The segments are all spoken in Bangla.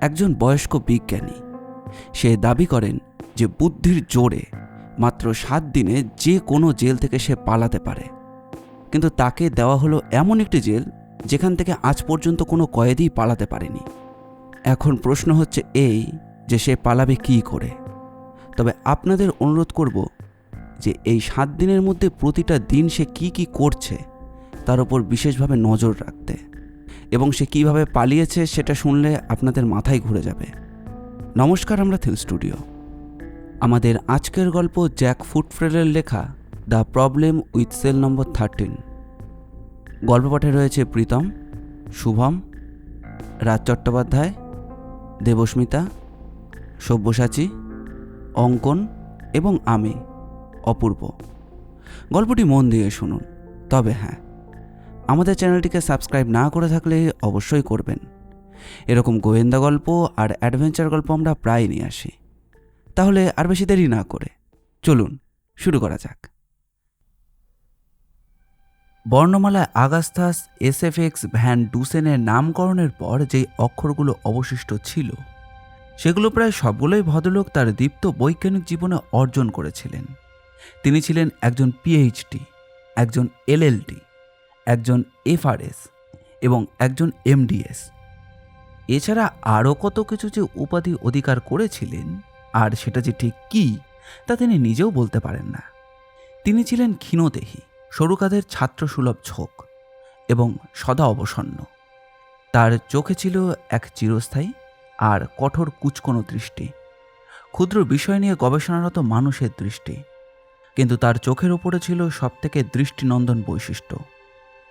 একজন বয়স্ক বিজ্ঞানী। সে দাবি করেন যে বুদ্ধির জোরে মাত্র 7 দিনে যে কোনো জেল থেকে সে পালাতে পারে। কিন্তু তাকে দেওয়া হলো এমন একটি জেল যেখান থেকে আজ পর্যন্ত কোনো কয়েদি পালাতে পারেনি। এখন প্রশ্ন হচ্ছে এই যে সে পালাবে কী করে। তবে আপনাদের অনুরোধ করব যে এই 7 দিনের মধ্যে প্রতিটা দিন সে কি কি করছে তার উপর বিশেষভাবে নজর রাখতে, এবং সে কিভাবে পালিয়েছে সেটা শুনলে আপনাদের মাথায় ঘুরে যাবে। নমস্কার, আমরা থিল স্টুডিও। আমাদের আজকের গল্প জ্যাক ফুটফ্রেলের লেখা দ্য প্রবলেম উইথ সেল নম্বর 13। গল্প পাঠে রয়েছে প্রীতম, শুভম, রাজ চট্টোপাধ্যায়, দেবস্মিতা, সব্যসাচী, অঙ্কন এবং আমি অপূর্ব। গল্পটি মন দিয়ে শুনুন। তবে হ্যাঁ, আমাদের চ্যানেলটিকে সাবস্ক্রাইব না করে থাকলে অবশ্যই করবেন। এরকম গোয়েন্দা গল্প আর অ্যাডভেঞ্চার গল্প আমরা প্রায় নিয়ে আসি। তাহলে আর বেশি দেরি না করে চলুন শুরু করা যাক। বর্ণমালায় আগাস্থাস এসএফএক্স ভ্যান ডুসেনের নামকরণের পর যেই অক্ষরগুলো অবশিষ্ট ছিল সেগুলো প্রায় সবগুলোই ভদ্রলোক তার দীপ্ত বৈজ্ঞানিক জীবনে অর্জন করেছিলেন। তিনি ছিলেন একজন পিএইচডি, একজন এলএলডি, একজন এফআরএস এবং একজন এমডিএস। এছাড়া আরও কত কিছু যে উপাধি অধিকার করেছিলেন আর সেটা যে ঠিক কী তা তিনি নিজেও বলতে পারেন না। তিনি ছিলেন ক্ষীণদেহী, সরু কাঁধের ছাত্রসুলভ ঝোঁক এবং সদা অবসন্ন। তার চোখে ছিল এক চিরস্থায়ী আর কঠোর কুচকোনো দৃষ্টি, ক্ষুদ্র বিষয় নিয়ে গবেষণারত মানুষের দৃষ্টি। কিন্তু তার চোখের ওপরে ছিল সবথেকে দৃষ্টিনন্দন বৈশিষ্ট্য।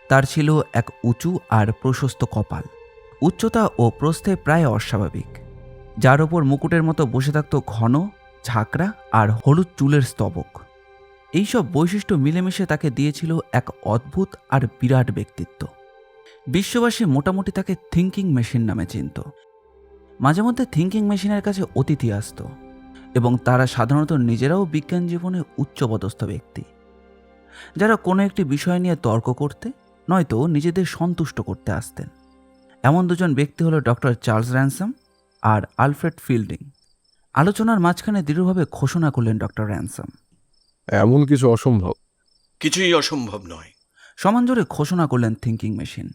তার ছিল এক উঁচু আর প্রশস্ত কপাল, উচ্চতা ও প্রস্থে প্রায় অস্বাভাবিক, যার ওপর মুকুটের মতো বসে থাকত ঘন ঝাঁকড়া আর হলুদ চুলের স্তবক। এইসব বৈশিষ্ট্য মিলেমিশে তাকে দিয়েছিল এক অদ্ভুত আর বিরাট ব্যক্তিত্ব। বিশ্ববাসী মোটামুটি তাকে থিঙ্কিং মেশিন নামে চিনত। মাঝে মধ্যে থিঙ্কিং মেশিনের কাছে অতিথি আসত এবং তারা সাধারণত নিজেরাও বিজ্ঞান জীবনে উচ্চপদস্থ ব্যক্তি, যারা কোনো একটি বিষয় নিয়ে তর্ক করতে নয়তো নিজেদের সন্তুষ্ট করতে আসতেন। এমন দুজন ব্যক্তি হলো ডক্টর চার্লস র্যানসাম আর আলফ্রেড ফিল্ডিং। আলোচনার মাঝখানে দৃঢ়ভাবে ঘোষণা করলেন ডক্টর র্যানসাম, এমন কিছু অসম্ভব। কিছুই অসম্ভব নয়। সমান জোরে ঘোষণা করলেন থিঙ্কিং মেশিন।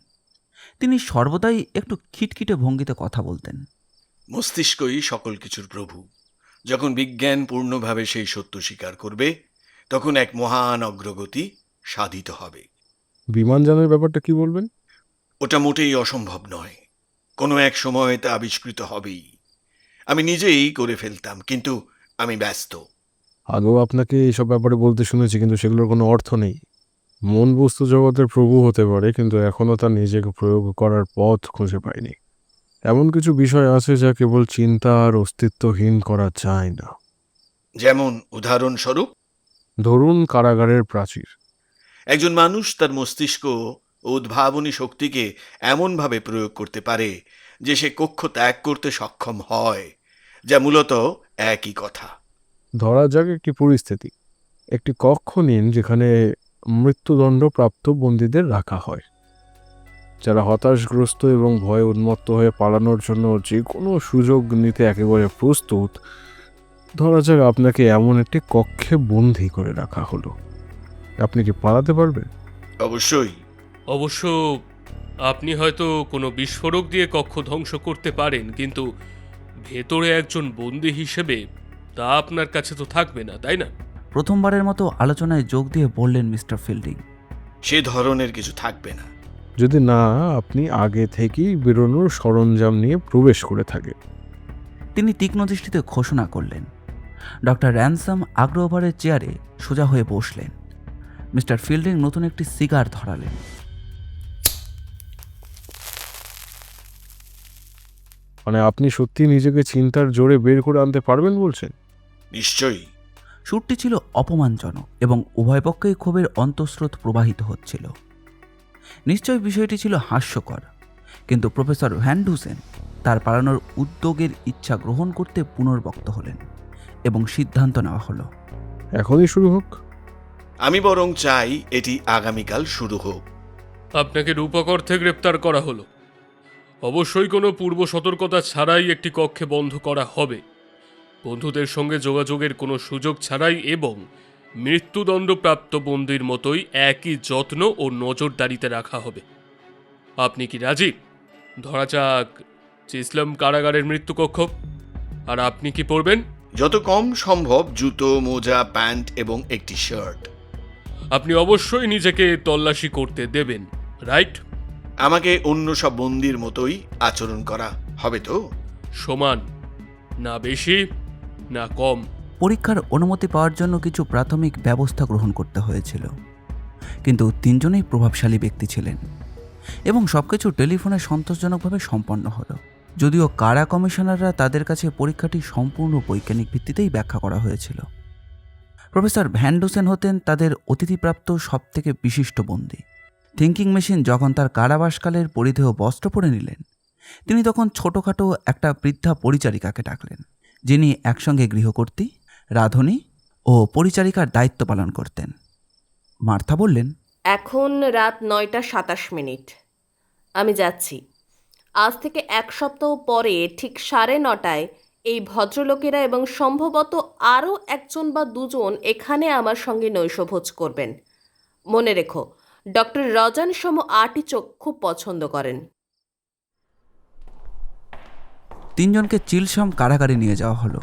তিনি সর্বদাই একটু খিটখিটে ভঙ্গিতে কথা বলতেন। মস্তিষ্কই সকল কিছুর প্রভু। যখন বিজ্ঞান পূর্ণভাবে সেই সত্য স্বীকার করবে তখন এক মহান অগ্রগতি সাধিত হবে। বিমানযানের ব্যাপারটা কি বলবেন? ওটা মোটেই অসম্ভব নয়। কোনো এক সময় তা আবিষ্কৃত হবেই। আমি নিজেই করে ফেলতাম, কিন্তু আমি ব্যস্ত। আগেও আপনাকে এইসব ব্যাপারে বলতে শুনেছি, কিন্তু সেগুলোর কোনো অর্থ নেই। মন বস্তু জগতের প্রভু হতে পারে, কিন্তু এখনও তার নিজেকে প্রয়োগ করার পথ খুঁজে পায়নি। এমন কিছু বিষয় আছে যা কেবল চিন্তা আর অস্তিত্বহীন করা যায় না। যেমন উদাহরণস্বরূপ, ধরুন কারাগারের প্রাচীর। একজন মানুষ তার মস্তিষ্ক ও উদ্ভাবনী শক্তিকে এমনভাবে প্রয়োগ করতে পারে যে সে কক্ষ ত্যাগ করতে সক্ষম হয়, যা মূলত একই কথা। ধরা যাক একটি পরিস্থিতি, একটি কক্ষ নিন যেখানে মৃত্যুদণ্ড প্রাপ্ত বন্দীদের রাখা হয়, যারা হতাশগ্রস্ত এবং ভয়ে উন্মত্ত হয়ে পালানোর জন্য যে কোনো সুযোগ নিতে একেবারে প্রস্তুত। ধরা যাক আপনাকে এমন একটি কক্ষে বন্দী করে রাখা হলো। আপনি কি পালাতে পারবেন? অবশ্যই। অবশ্য আপনি হয়তো কোনো বিস্ফোরক দিয়ে কক্ষ ধ্বংস করতে পারেন, কিন্তু ভেতরে একজন বন্দী হিসেবে তা আপনার কাছে তো থাকবে না, তাই না? প্রথমবারের মতো আলোচনায় যোগ দিয়ে বললেন মিস্টার ফিল্ডিং, সে ধরনের কিছু থাকবে না। যদি না আপনি আগে থেকেই বেরোনোর সরঞ্জাম নিয়ে প্রবেশ করে থাকেন। তিনি তীক্ষ্ণ দৃষ্টিতে ঘোষণা করলেন। ডক্টর র্যানসাম আগ্রহভরে চেয়ারে সোজা হয়ে বসলেন। মিস্টার ফিল্ডিং নতুন একটি সিগার ধরালেন। মানে আপনি সত্যি নিজেকে চিন্তার জোরে বের করে আনতে পারবেন বলছেন? নিশ্চয়ই। সুরটি ছিল অপমানজনক এবং উভয় পক্ষেই ক্ষোভের অন্তঃস্রোত প্রবাহিত হচ্ছিল। নিশ্চয় বিষয়টি ছিল হাস্যকর, কিন্তু প্রফেসর ভ্যান ডুসেন তার পালানোর উদ্যোগের ইচ্ছা গ্রহণ করতে পুনর্বক্ত হলেন এবং সিদ্ধান্ত নেওয়া হলো, এখনই শুরু হোক। আমি বরং চাই এটি আগামীকাল শুরু হোক। আপনাকে রূপক অর্থে গ্রেপ্তার করা হলো। অবশ্যই কোনো পূর্ব সতর্কতা ছাড়াই একটি কক্ষে বন্ধ করা হবে, বন্ধুদের সঙ্গে যোগাযোগের কোনো সুযোগ ছাড়াই, এবং মৃত্যুদণ্ডপ্রাপ্ত বন্দির মতোই একই যত্ন ও নজরদারিতে রাখা হবে। আপনি কি রাজি? ধরা যাক ইসলাম কারাগারের মৃত্যুকক্ষ, আর আপনি কি পরবেন? যত কম সম্ভব জুতো, মোজা, প্যান্ট এবং একটি শার্ট। আপনি অবশ্যই নিজেকে তল্লাশি করতে দেবেন, রাইট? আমাকে অন্য সব বন্দির মতোই আচরণ করা হবে তো? সমান, না বেশি না কম। পরীক্ষার অনুমতি পাওয়ার জন্য কিছু প্রাথমিক ব্যবস্থা গ্রহণ করতে হয়েছিল, কিন্তু তিনজনেই প্রভাবশালী ব্যক্তি ছিলেন এবং সবকিছু টেলিফোনে সন্তোষজনকভাবে সম্পন্ন হলো। যদিও কারা কমিশনাররা তাদের কাছে পরীক্ষাটি সম্পূর্ণ বৈজ্ঞানিক ভিত্তিতেই ব্যাখ্যা করা হয়েছিল। প্রফেসর ভ্যান ডুসেন হতেন তাদের অতিথিপ্রাপ্ত সবথেকে বিশিষ্ট বন্দী। থিঙ্কিং মেশিন যখন তার কারাবাসকালের পরিধেয় বস্ত্র পরে নিলেন, তিনি তখন ছোটোখাটো একটা বৃদ্ধা পরিচারিকাকে ডাকলেন, যিনি একসঙ্গে গৃহকর্ত্রী, রাঁধুনি ও পরিচারিকার দায়িত্ব পালন করতেন। মার্থা বললেন, এখন রাত 9:27। আমি যাচ্ছি। আজ থেকে 1 সপ্তাহ পরে ঠিক 9:30 এই ভদ্রলোকেরা এবং সম্ভবত আরও 1জন বা 2জন এখানে আমার সঙ্গে নৈশভোজ করবেন। মনে রেখো, ডক্টর রজান সম 8টি চক্ষু পছন্দ করেন। তিনজনকে চিলসাম কারাগারে নিয়ে যাওয়া হলো,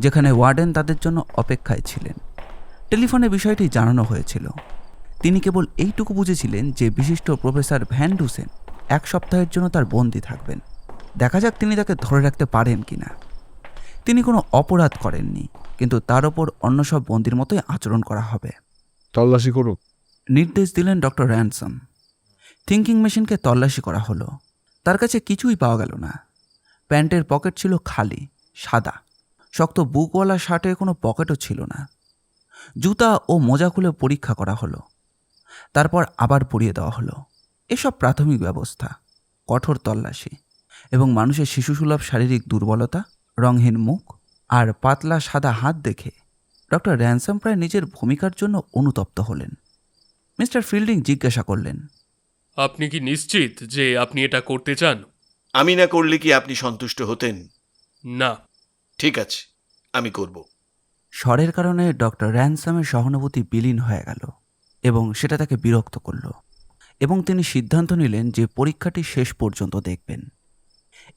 যেখানে ওয়ার্ডেন তাদের জন্য অপেক্ষায় ছিলেন। টেলিফোনে বিষয়টি জানানো হয়েছিল। তিনি কেবল এইটুকু বুঝেছিলেন যে বিশিষ্ট প্রফেসর ভ্যান ডুসেন 1 সপ্তাহের জন্য তার বন্দী থাকবেন। দেখা যাক তিনি তাকে ধরে রাখতে পারেন কিনা। তিনি কোনো অপরাধ করেননি, কিন্তু তার ওপর অন্য সব বন্দীর মতোই আচরণ করা হবে। তল্লাশি করুক। নির্দেশ দিলেন ডক্টর র্যানসম। থিঙ্কিং মেশিনকে তল্লাশি করা হলো। তার কাছে কিছুই পাওয়া গেল না। প্যান্টের পকেট ছিল খালি, সাদা। শক্ত বুকওয়ালা শার্টে কোনো পকেটও ছিল না। জুতা ও মোজা খুলে পরীক্ষা করা হলো, তারপর আবার পরিয়ে দেওয়া হলো। এসব প্রাথমিক ব্যবস্থা, কঠোর তল্লাশি এবং মানুষের শিশুসুলভ শারীরিক দুর্বলতা, রঙহীন মুখ আর পাতলা সাদা হাত দেখে ডক্টর র্যানসম প্রায় নিজের ভূমিকার জন্য অনুতপ্ত হলেন। মিস্টার ফিল্ডিং জিজ্ঞাসা করলেন, আপনি কি নিশ্চিত যে আপনি এটা করতে চান? আমি না করলে কি আপনি সন্তুষ্ট হতেন? না। ঠিক আছে, আমি করব। স্বরের কারণে ডক্টর র্যানসামের সহানুভূতি বিলীন হয়ে গেল এবং সেটা তাকে বিরক্ত করল, এবং তিনি সিদ্ধান্ত নিলেন যে পরীক্ষাটি শেষ পর্যন্ত দেখবেন।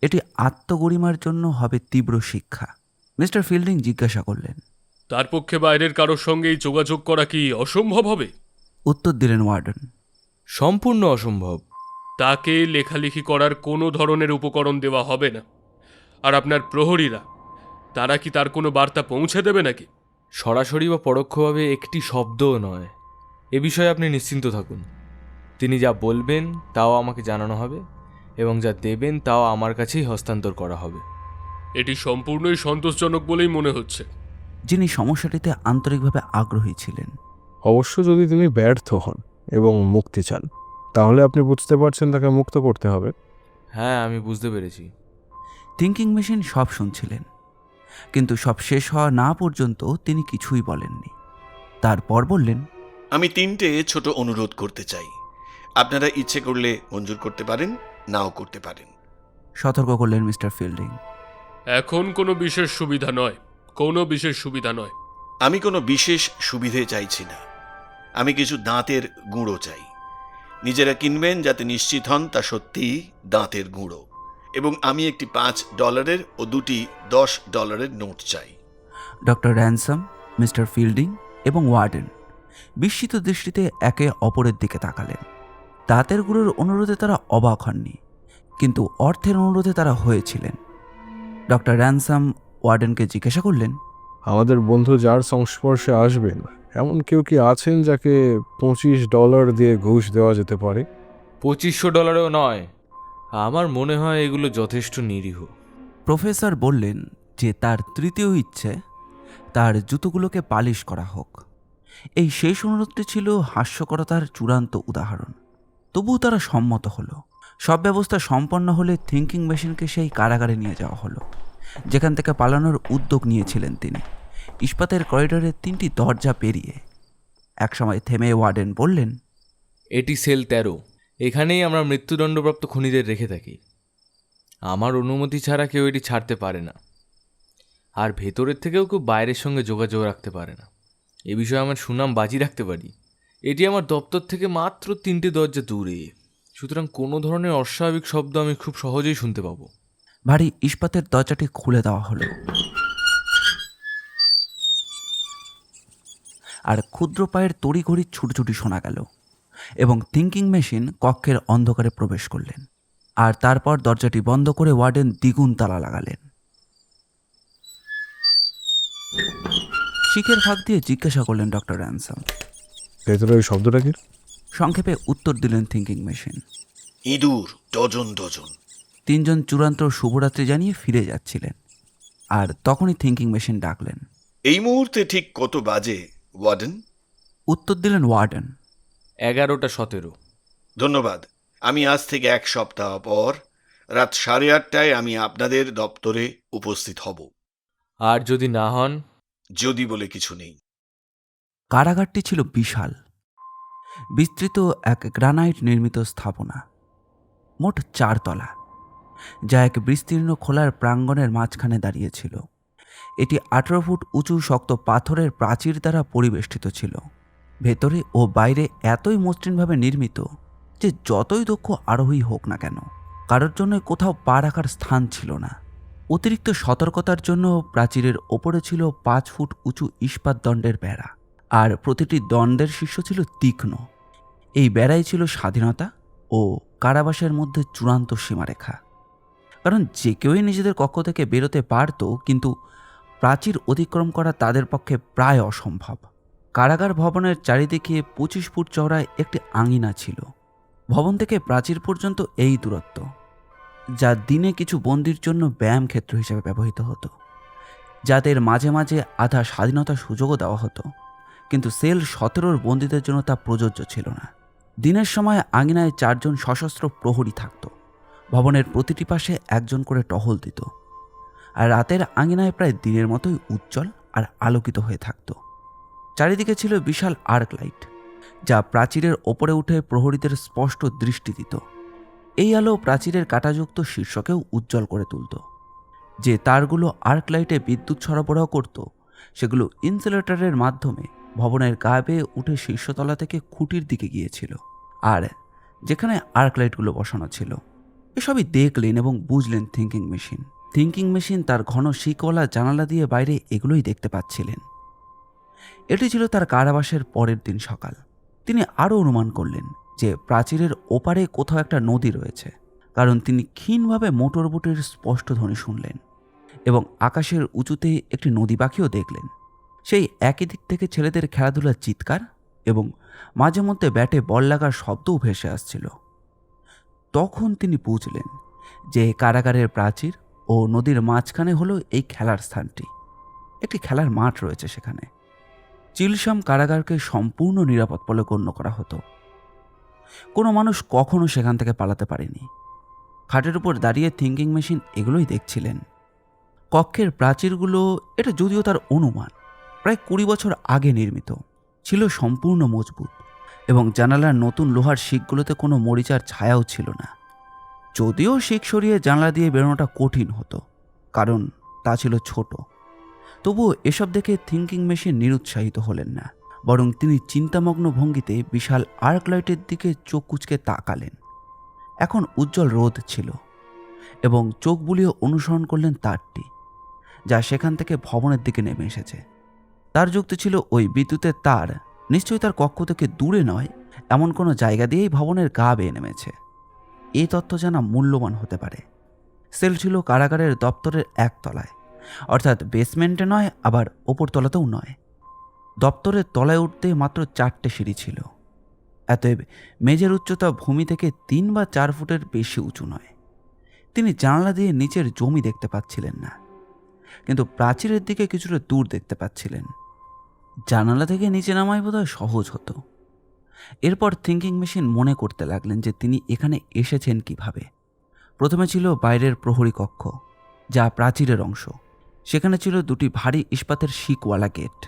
এটি আত্মগরিমার জন্য হবে তীব্র শিক্ষা। মিস্টার ফিল্ডিং জিজ্ঞাসা করলেন, তার পক্ষে বাইরের কারোর সঙ্গেই যোগাযোগ করা কি অসম্ভব হবে? উত্তর দিলেন ওয়ার্ডেন, সম্পূর্ণ অসম্ভব। তাকে লেখালেখি করার কোনো ধরনের উপকরণ দেওয়া হবে না। আর আপনার প্রহরীরা, তারা কি তার কোনো বার্তা পৌঁছে দেবে নাকি? সরাসরি বা পরোক্ষভাবে একটি শব্দও নয়। এ বিষয়ে আপনি নিশ্চিন্ত থাকুন। তিনি যা বলবেন তাও আমাকে জানানো হবে, এবং যা দেবেন তাও আমার কাছেই হস্তান্তর করা হবে। এটি সম্পূর্ণই সন্তোষজনক বলেই মনে হচ্ছে। যিনি সমস্যাটিতে আন্তরিকভাবে আগ্রহী ছিলেন। অবশ্য যদি তিনি ব্যর্থ হন এবং মুক্তি চান, তাহলে আপনি বুঝতে পারছেন তাকে মুক্ত করতে হবে। হ্যাঁ, আমি বুঝতে পেরেছি। থিঙ্কিং মেশিন সব শুনছিলেন, কিন্তু সব শেষ হওয়া না পর্যন্ত তিনি কিছুই বলেননি। তারপর বললেন, আমি 3টে ছোট অনুরোধ করতে চাই। আপনারা ইচ্ছে করলে মঞ্জুর করতে পারেন, নাও করতে পারেন। সতর্ক করলেন মিস্টার ফিল্ডিং। এখন কোনো বিশেষ সুবিধা নয়, কোনো বিশেষ সুবিধা নয়। আমি কোনো বিশেষ সুবিধে চাইছি না। আমি কিছু দাঁতের গুঁড়ো চাই। নিজেরা কিনবেন যাতে নিশ্চিত হন তা সত্যিই দাঁতের গুঁড়ো। এবং আমি একটি $5 ও 2টি $10 নোট চাই। ডক্টর র্যানসাম, মিস্টার ফিল্ডিং এবং ওয়ার্ডেন বিস্মিত দৃষ্টিতে একে অপরের দিকে তাকালেন। দাঁতের গুঁড়োর অনুরোধে তারা অবাক হননি, কিন্তু অর্থের অনুরোধে তারা হয়েছিলেন। ডক্টর র্যানসাম ওয়ার্ডেনকে জিজ্ঞাসা করলেন, আমাদের বন্ধু যার সংস্পর্শে আসবেন, এমন কেউ কি আছেন যাকে $25 দিয়ে ঘুষ দেওয়া যেতে পারে? $2500ও নয়। আমার মনে হয় এগুলো যথেষ্ট নিরীহ। প্রফেসর বললেন যে তার তৃতীয় ইচ্ছে তার জুতোগুলোকে পালিশ করা হোক। এই শেষ অনুরোধটি ছিল হাস্যকরতার চূড়ান্ত উদাহরণ। তবুও তারা সম্মত হলো। সব ব্যবস্থা সম্পন্ন হলে থিঙ্কিং মেশিনকে সেই কারাগারে নিয়ে যাওয়া হলো, যেখান থেকে পালানোর উদ্যোগ নিয়েছিলেন তিনি। ইস্পাতের করিডোরের 3টি দরজা পেরিয়ে একসময় থেমে ওয়ার্ডেন বললেন, এটি সেল 13। এখানেই আমরা মৃত্যুদণ্ডপ্রাপ্ত খুনিদের রেখে থাকি। আমার অনুমতি ছাড়া কেউ এটি ছাড়তে পারে না, আর ভেতরের থেকেও কেউ বাইরের সঙ্গে যোগাযোগ রাখতে পারে না। এ বিষয়ে আমার সুনাম বাজি রাখতে পারি। এটি আমার দপ্তর থেকে মাত্র 3টে দরজা দূরে, সুতরাং কোনো ধরনের অস্বাভাবিক শব্দ আমি খুব সহজেই শুনতে পাবো। ভারী ইস্পাতের দরজাটি খুলে দেওয়া হলো, আর ক্ষুদ্র পায়ের তড়িঘড়ি ছুটোছুটি শোনা গেল এবং থিঙ্কিং মেশিন কক্ষের অন্ধকারে প্রবেশ করলেন। আর তারপর দরজাটি বন্ধ করে ওয়ার্ডেন দ্বিগুণ তালা লাগালেন। শিখের ফাঁক দিয়ে জিজ্ঞাসা করলেন ডক্টর র্যানসাম। ভেতরে ওই শব্দটা কি? সংক্ষেপে উত্তর দিলেন থিঙ্কিং মেশিন। ইঁদুর ডজন ডজন। 3 জন চূড়ান্ত শুভরাত্রি জানিয়ে ফিরে যাচ্ছিলেন, আর তখনই থিঙ্কিং মেশিন ডাকলেন। এই মুহূর্তে ঠিক কত বাজে, ওয়ার্ডেন? উত্তর দিলেন ওয়ার্ডেন। 11:17। ধন্যবাদ। আমি আজ থেকে 1 সপ্তাহ পর রাত 8:30টায় আমি আপনাদের দপ্তরে উপস্থিত হব। আর যদি না হন? যদি বলে কিছু নেই। কারাগারটি ছিল বিশাল, বিস্তৃত এক গ্রানাইট নির্মিত স্থাপনা, মোট 4 তলা, যা এক বিস্তীর্ণ খোলার প্রাঙ্গণের মাঝখানে দাঁড়িয়েছিল। এটি 18 ফুট উঁচু শক্ত পাথরের প্রাচীর দ্বারা পরিবেষ্টিত ছিল। ভেতরে ও বাইরে এতই মসৃণভাবে নির্মিত যে যতই দক্ষ আরোহী হোক না কেন, কারোর জন্য কোথাও পা রাখার স্থান ছিল না। অতিরিক্ত সতর্কতার জন্য প্রাচীরের ওপরে ছিল 5 ফুট উঁচু ইস্পাত দণ্ডের বেড়া, আর প্রতিটি দণ্ডের শীর্ষ ছিল তীক্ষ্ণ। এই বেড়াই ছিল স্বাধীনতা ও কারাবাসের মধ্যে চূড়ান্ত সীমারেখা। কারণ যে কেউই নিজেদের কক্ষ থেকে বেরোতে পারত, কিন্তু প্রাচীর অতিক্রম করা তাদের পক্ষে প্রায় অসম্ভব। কারাগার ভবনের চারিদিকে 25 ফুট চওড়ায় একটি আঙিনা ছিল। ভবন থেকে প্রাচীর পর্যন্ত এই দূরত্ব, যা দিনে কিছু বন্দির জন্য ব্যায়াম ক্ষেত্র হিসেবে ব্যবহৃত হতো, যাদের মাঝে মাঝে আধা স্বাধীনতার সুযোগও দেওয়া হতো, কিন্তু সেল 17-র বন্দীদের জন্য তা প্রযোজ্য ছিল না। দিনের সময় আঙিনায় 4 জন সশস্ত্র প্রহরী থাকত। ভবনের প্রতিটি পাশে 1 জন করে টহল দিত, আর রাতের আঙিনায় প্রায় দিনের মতোই উজ্জ্বল আর আলোকিত হয়ে থাকত। চারিদিকে ছিল বিশাল আর্ক লাইট, যা প্রাচীরের ওপরে উঠে প্রহরীদের স্পষ্ট দৃষ্টি দিত। এই আলো প্রাচীরের কাঁটাযুক্ত শীর্ষকেও উজ্জ্বল করে তুলত। যে তারগুলো আর্ক লাইটে বিদ্যুৎ সরবরাহ করত, সেগুলো ইনসুলেটরের মাধ্যমে ভবনের গা বেয়ে উঠে শীর্ষতলা থেকে খুঁটির দিকে গিয়েছিল, আর যেখানে আর্ক লাইটগুলো বসানো ছিল। এসবই দেখলেন এবং বুঝলেন থিঙ্কিং মেশিন। থিঙ্কিং মেশিন তার ঘন শিকওয়ালা জানালা দিয়ে বাইরে এগুলোই দেখতে পাচ্ছিলেন। এটি ছিল তার কারাবাসের পরের দিন সকাল। তিনি আরও অনুমান করলেন যে প্রাচীরের ওপারে কোথাও একটা নদী রয়েছে, কারণ তিনি ক্ষীণভাবে মোটর বোটের স্পষ্ট ধ্বনি শুনলেন এবং আকাশের উঁচুতে একটি নদী পাখিও দেখলেন। সেই একই দিক থেকে ছেলেদের খেলাধুলার চিৎকার এবং মাঝে মধ্যে ব্যাটে বল লাগার শব্দও ভেসে আসছিল। তখন তিনি বুঝলেন যে কারাগারের প্রাচীর ও নদীর মাঝখানে হলো এই খেলার স্থানটি। একটি খেলার মাঠ রয়েছে সেখানে। চিলসাম কারাগারকে সম্পূর্ণ নিরাপদ বলে গণ্য করা হতো। কোনো মানুষ কখনো সেখান থেকে পালাতে পারেনি। খাটের উপর দাঁড়িয়ে থিঙ্কিং মেশিন এগুলোই দেখছিলেন। কক্ষের প্রাচীরগুলো, এটা যদিও তার অনুমান, প্রায় 20 বছর আগে নির্মিত, ছিল সম্পূর্ণ মজবুত এবং জানালার নতুন লোহার শিকগুলোতে কোনো মরিচার ছায়াও ছিল না। যদিও শিক সরিয়ে জানলা দিয়ে বেরোনোটা কঠিন হতো, কারণ তা ছিল ছোট। তবুও এসব দেখে থিঙ্কিং মেশিন নিরুৎসাহিত হলেন না, বরং তিনি চিন্তামগ্ন ভঙ্গিতে বিশাল আর্ক লাইটের দিকে চোখ কুঁচকে তাকালেন। এখন উজ্জ্বল রোদ ছিল এবং চোখ বুলিয়ে অনুসরণ করলেন তারটি, যা সেখান থেকে ভবনের দিকে নেমে এসেছে। তার যুক্তি ছিল ওই বিদ্যুতের তার নিশ্চয়ই তার কক্ষ থেকে দূরে নয়, এমন কোনো জায়গা দিয়েই ভবনের গা বেয়ে নেমেছে। এই তথ্য জানা মূল্যবান হতে পারে। সেল ছিল কারাগারের দপ্তরের 1 তলায়, অর্থাৎ বেসমেন্টে নয়, আবার ওপরতলাতেও নয়। দপ্তরের তলায় উঠতে মাত্র 4টে সিঁড়ি ছিল। এতএব মেঝের উচ্চতা ভূমি থেকে 3 বা 4 ফুটের বেশি উঁচু নয়। তিনি জানালা দিয়ে নিচের জমি দেখতে পাচ্ছিলেন না, কিন্তু প্রাচীরের দিকে কিছুটা দূর দেখতে পাচ্ছিলেন। জানালা থেকে নিচে নামাই বোধহয় সহজ হতো। এরপর থিঙ্কিং মেশিন মনে করতে লাগলেন যে তিনি এখানে এসেছেন কিভাবে। প্রথমে ছিল বাইরের প্রহরী কক্ষ, যা প্রাচীরের অংশ। সেখানে ছিল 2টি ভারী ইস্পাতের শিকওয়ালা গেট।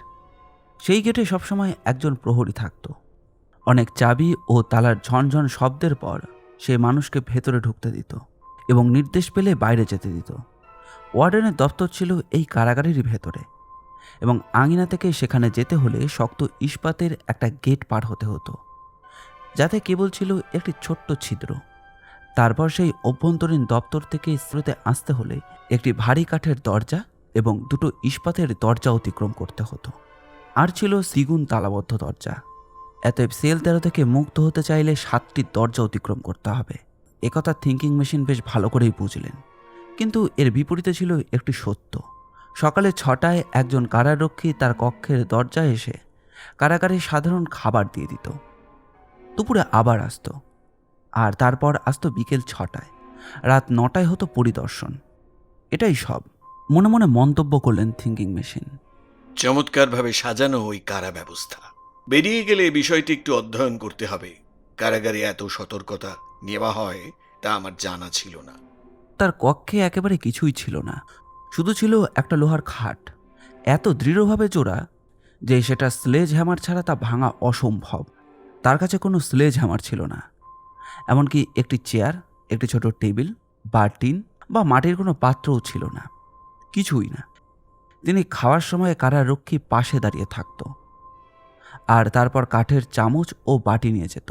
সেই গেটে সবসময় একজন প্রহরী থাকত। অনেক চাবি ও তালার ঝনঝন শব্দের পর সে মানুষকে ভেতরে ঢুকতে দিত এবং নির্দেশ পেলে বাইরে যেতে দিত। ওয়ার্ডেনের দপ্তর ছিল এই কারাগারেরই ভেতরে এবং আঙিনা থেকে সেখানে যেতে হলে শক্ত ইস্পাতের একটা গেট পার হতে হতো, যাতে কেবল ছিল একটি ছোট্ট ছিদ্র। তারপর সেই অভ্যন্তরীণ দপ্তর থেকে স্রোতে আসতে হলে একটি ভারী কাঠের দরজা এবং দুটো ইস্পাতের দরজা অতিক্রম করতে হতো। আর ছিল দ্বিগুণ তালাবদ্ধ দরজা। এতএব সেল 13 থেকে মুক্ত হতে চাইলে 7টি দরজা অতিক্রম করতে হবে। একথা থিঙ্কিং মেশিন বেশ ভালো করেই বুঝলেন। কিন্তু এর বিপরীতে ছিল একটি সত্য। সকালে 6টায় একজন কারারক্ষী তার কক্ষের দরজায় এসে কারাগারে সাধারণ খাবার দিয়ে দিত। দুপুরে আবার আসতো, আর তারপর আসতো বিকেল 6টায়। রাত 9টায় হতো পরিদর্শন। এটাই সব, মনে মনে মন্তব্য করলেন থিঙ্কিং মেশিন। চমৎকারভাবে সাজানো ওই কারা ব্যবস্থা। বেরিয়ে গেলে এই বিষয়টি একটু অধ্যয়ন করতে হবে। কারাগারে এত সতর্কতা নেওয়া হয় তা আমার জানা ছিল না। তার কক্ষে একেবারে কিছুই ছিল না, শুধু ছিল একটা লোহার খাট, এত দৃঢ়ভাবে জোড়া যে সেটা স্লেজ হ্যামার ছাড়া তা ভাঙা অসম্ভব। তার কাছে কোনো স্লেজ হ্যামার ছিল না, এমনকি একটি চেয়ার, একটি ছোট টেবিল বা টিন বা মাটির কোনো পাত্রও ছিল না, কিছুই না। তিনি খাওয়ার সময় কারারক্ষী পাশে দাঁড়িয়ে থাকত, আর তারপর কাঠের চামচ ও বাটি নিয়ে যেত।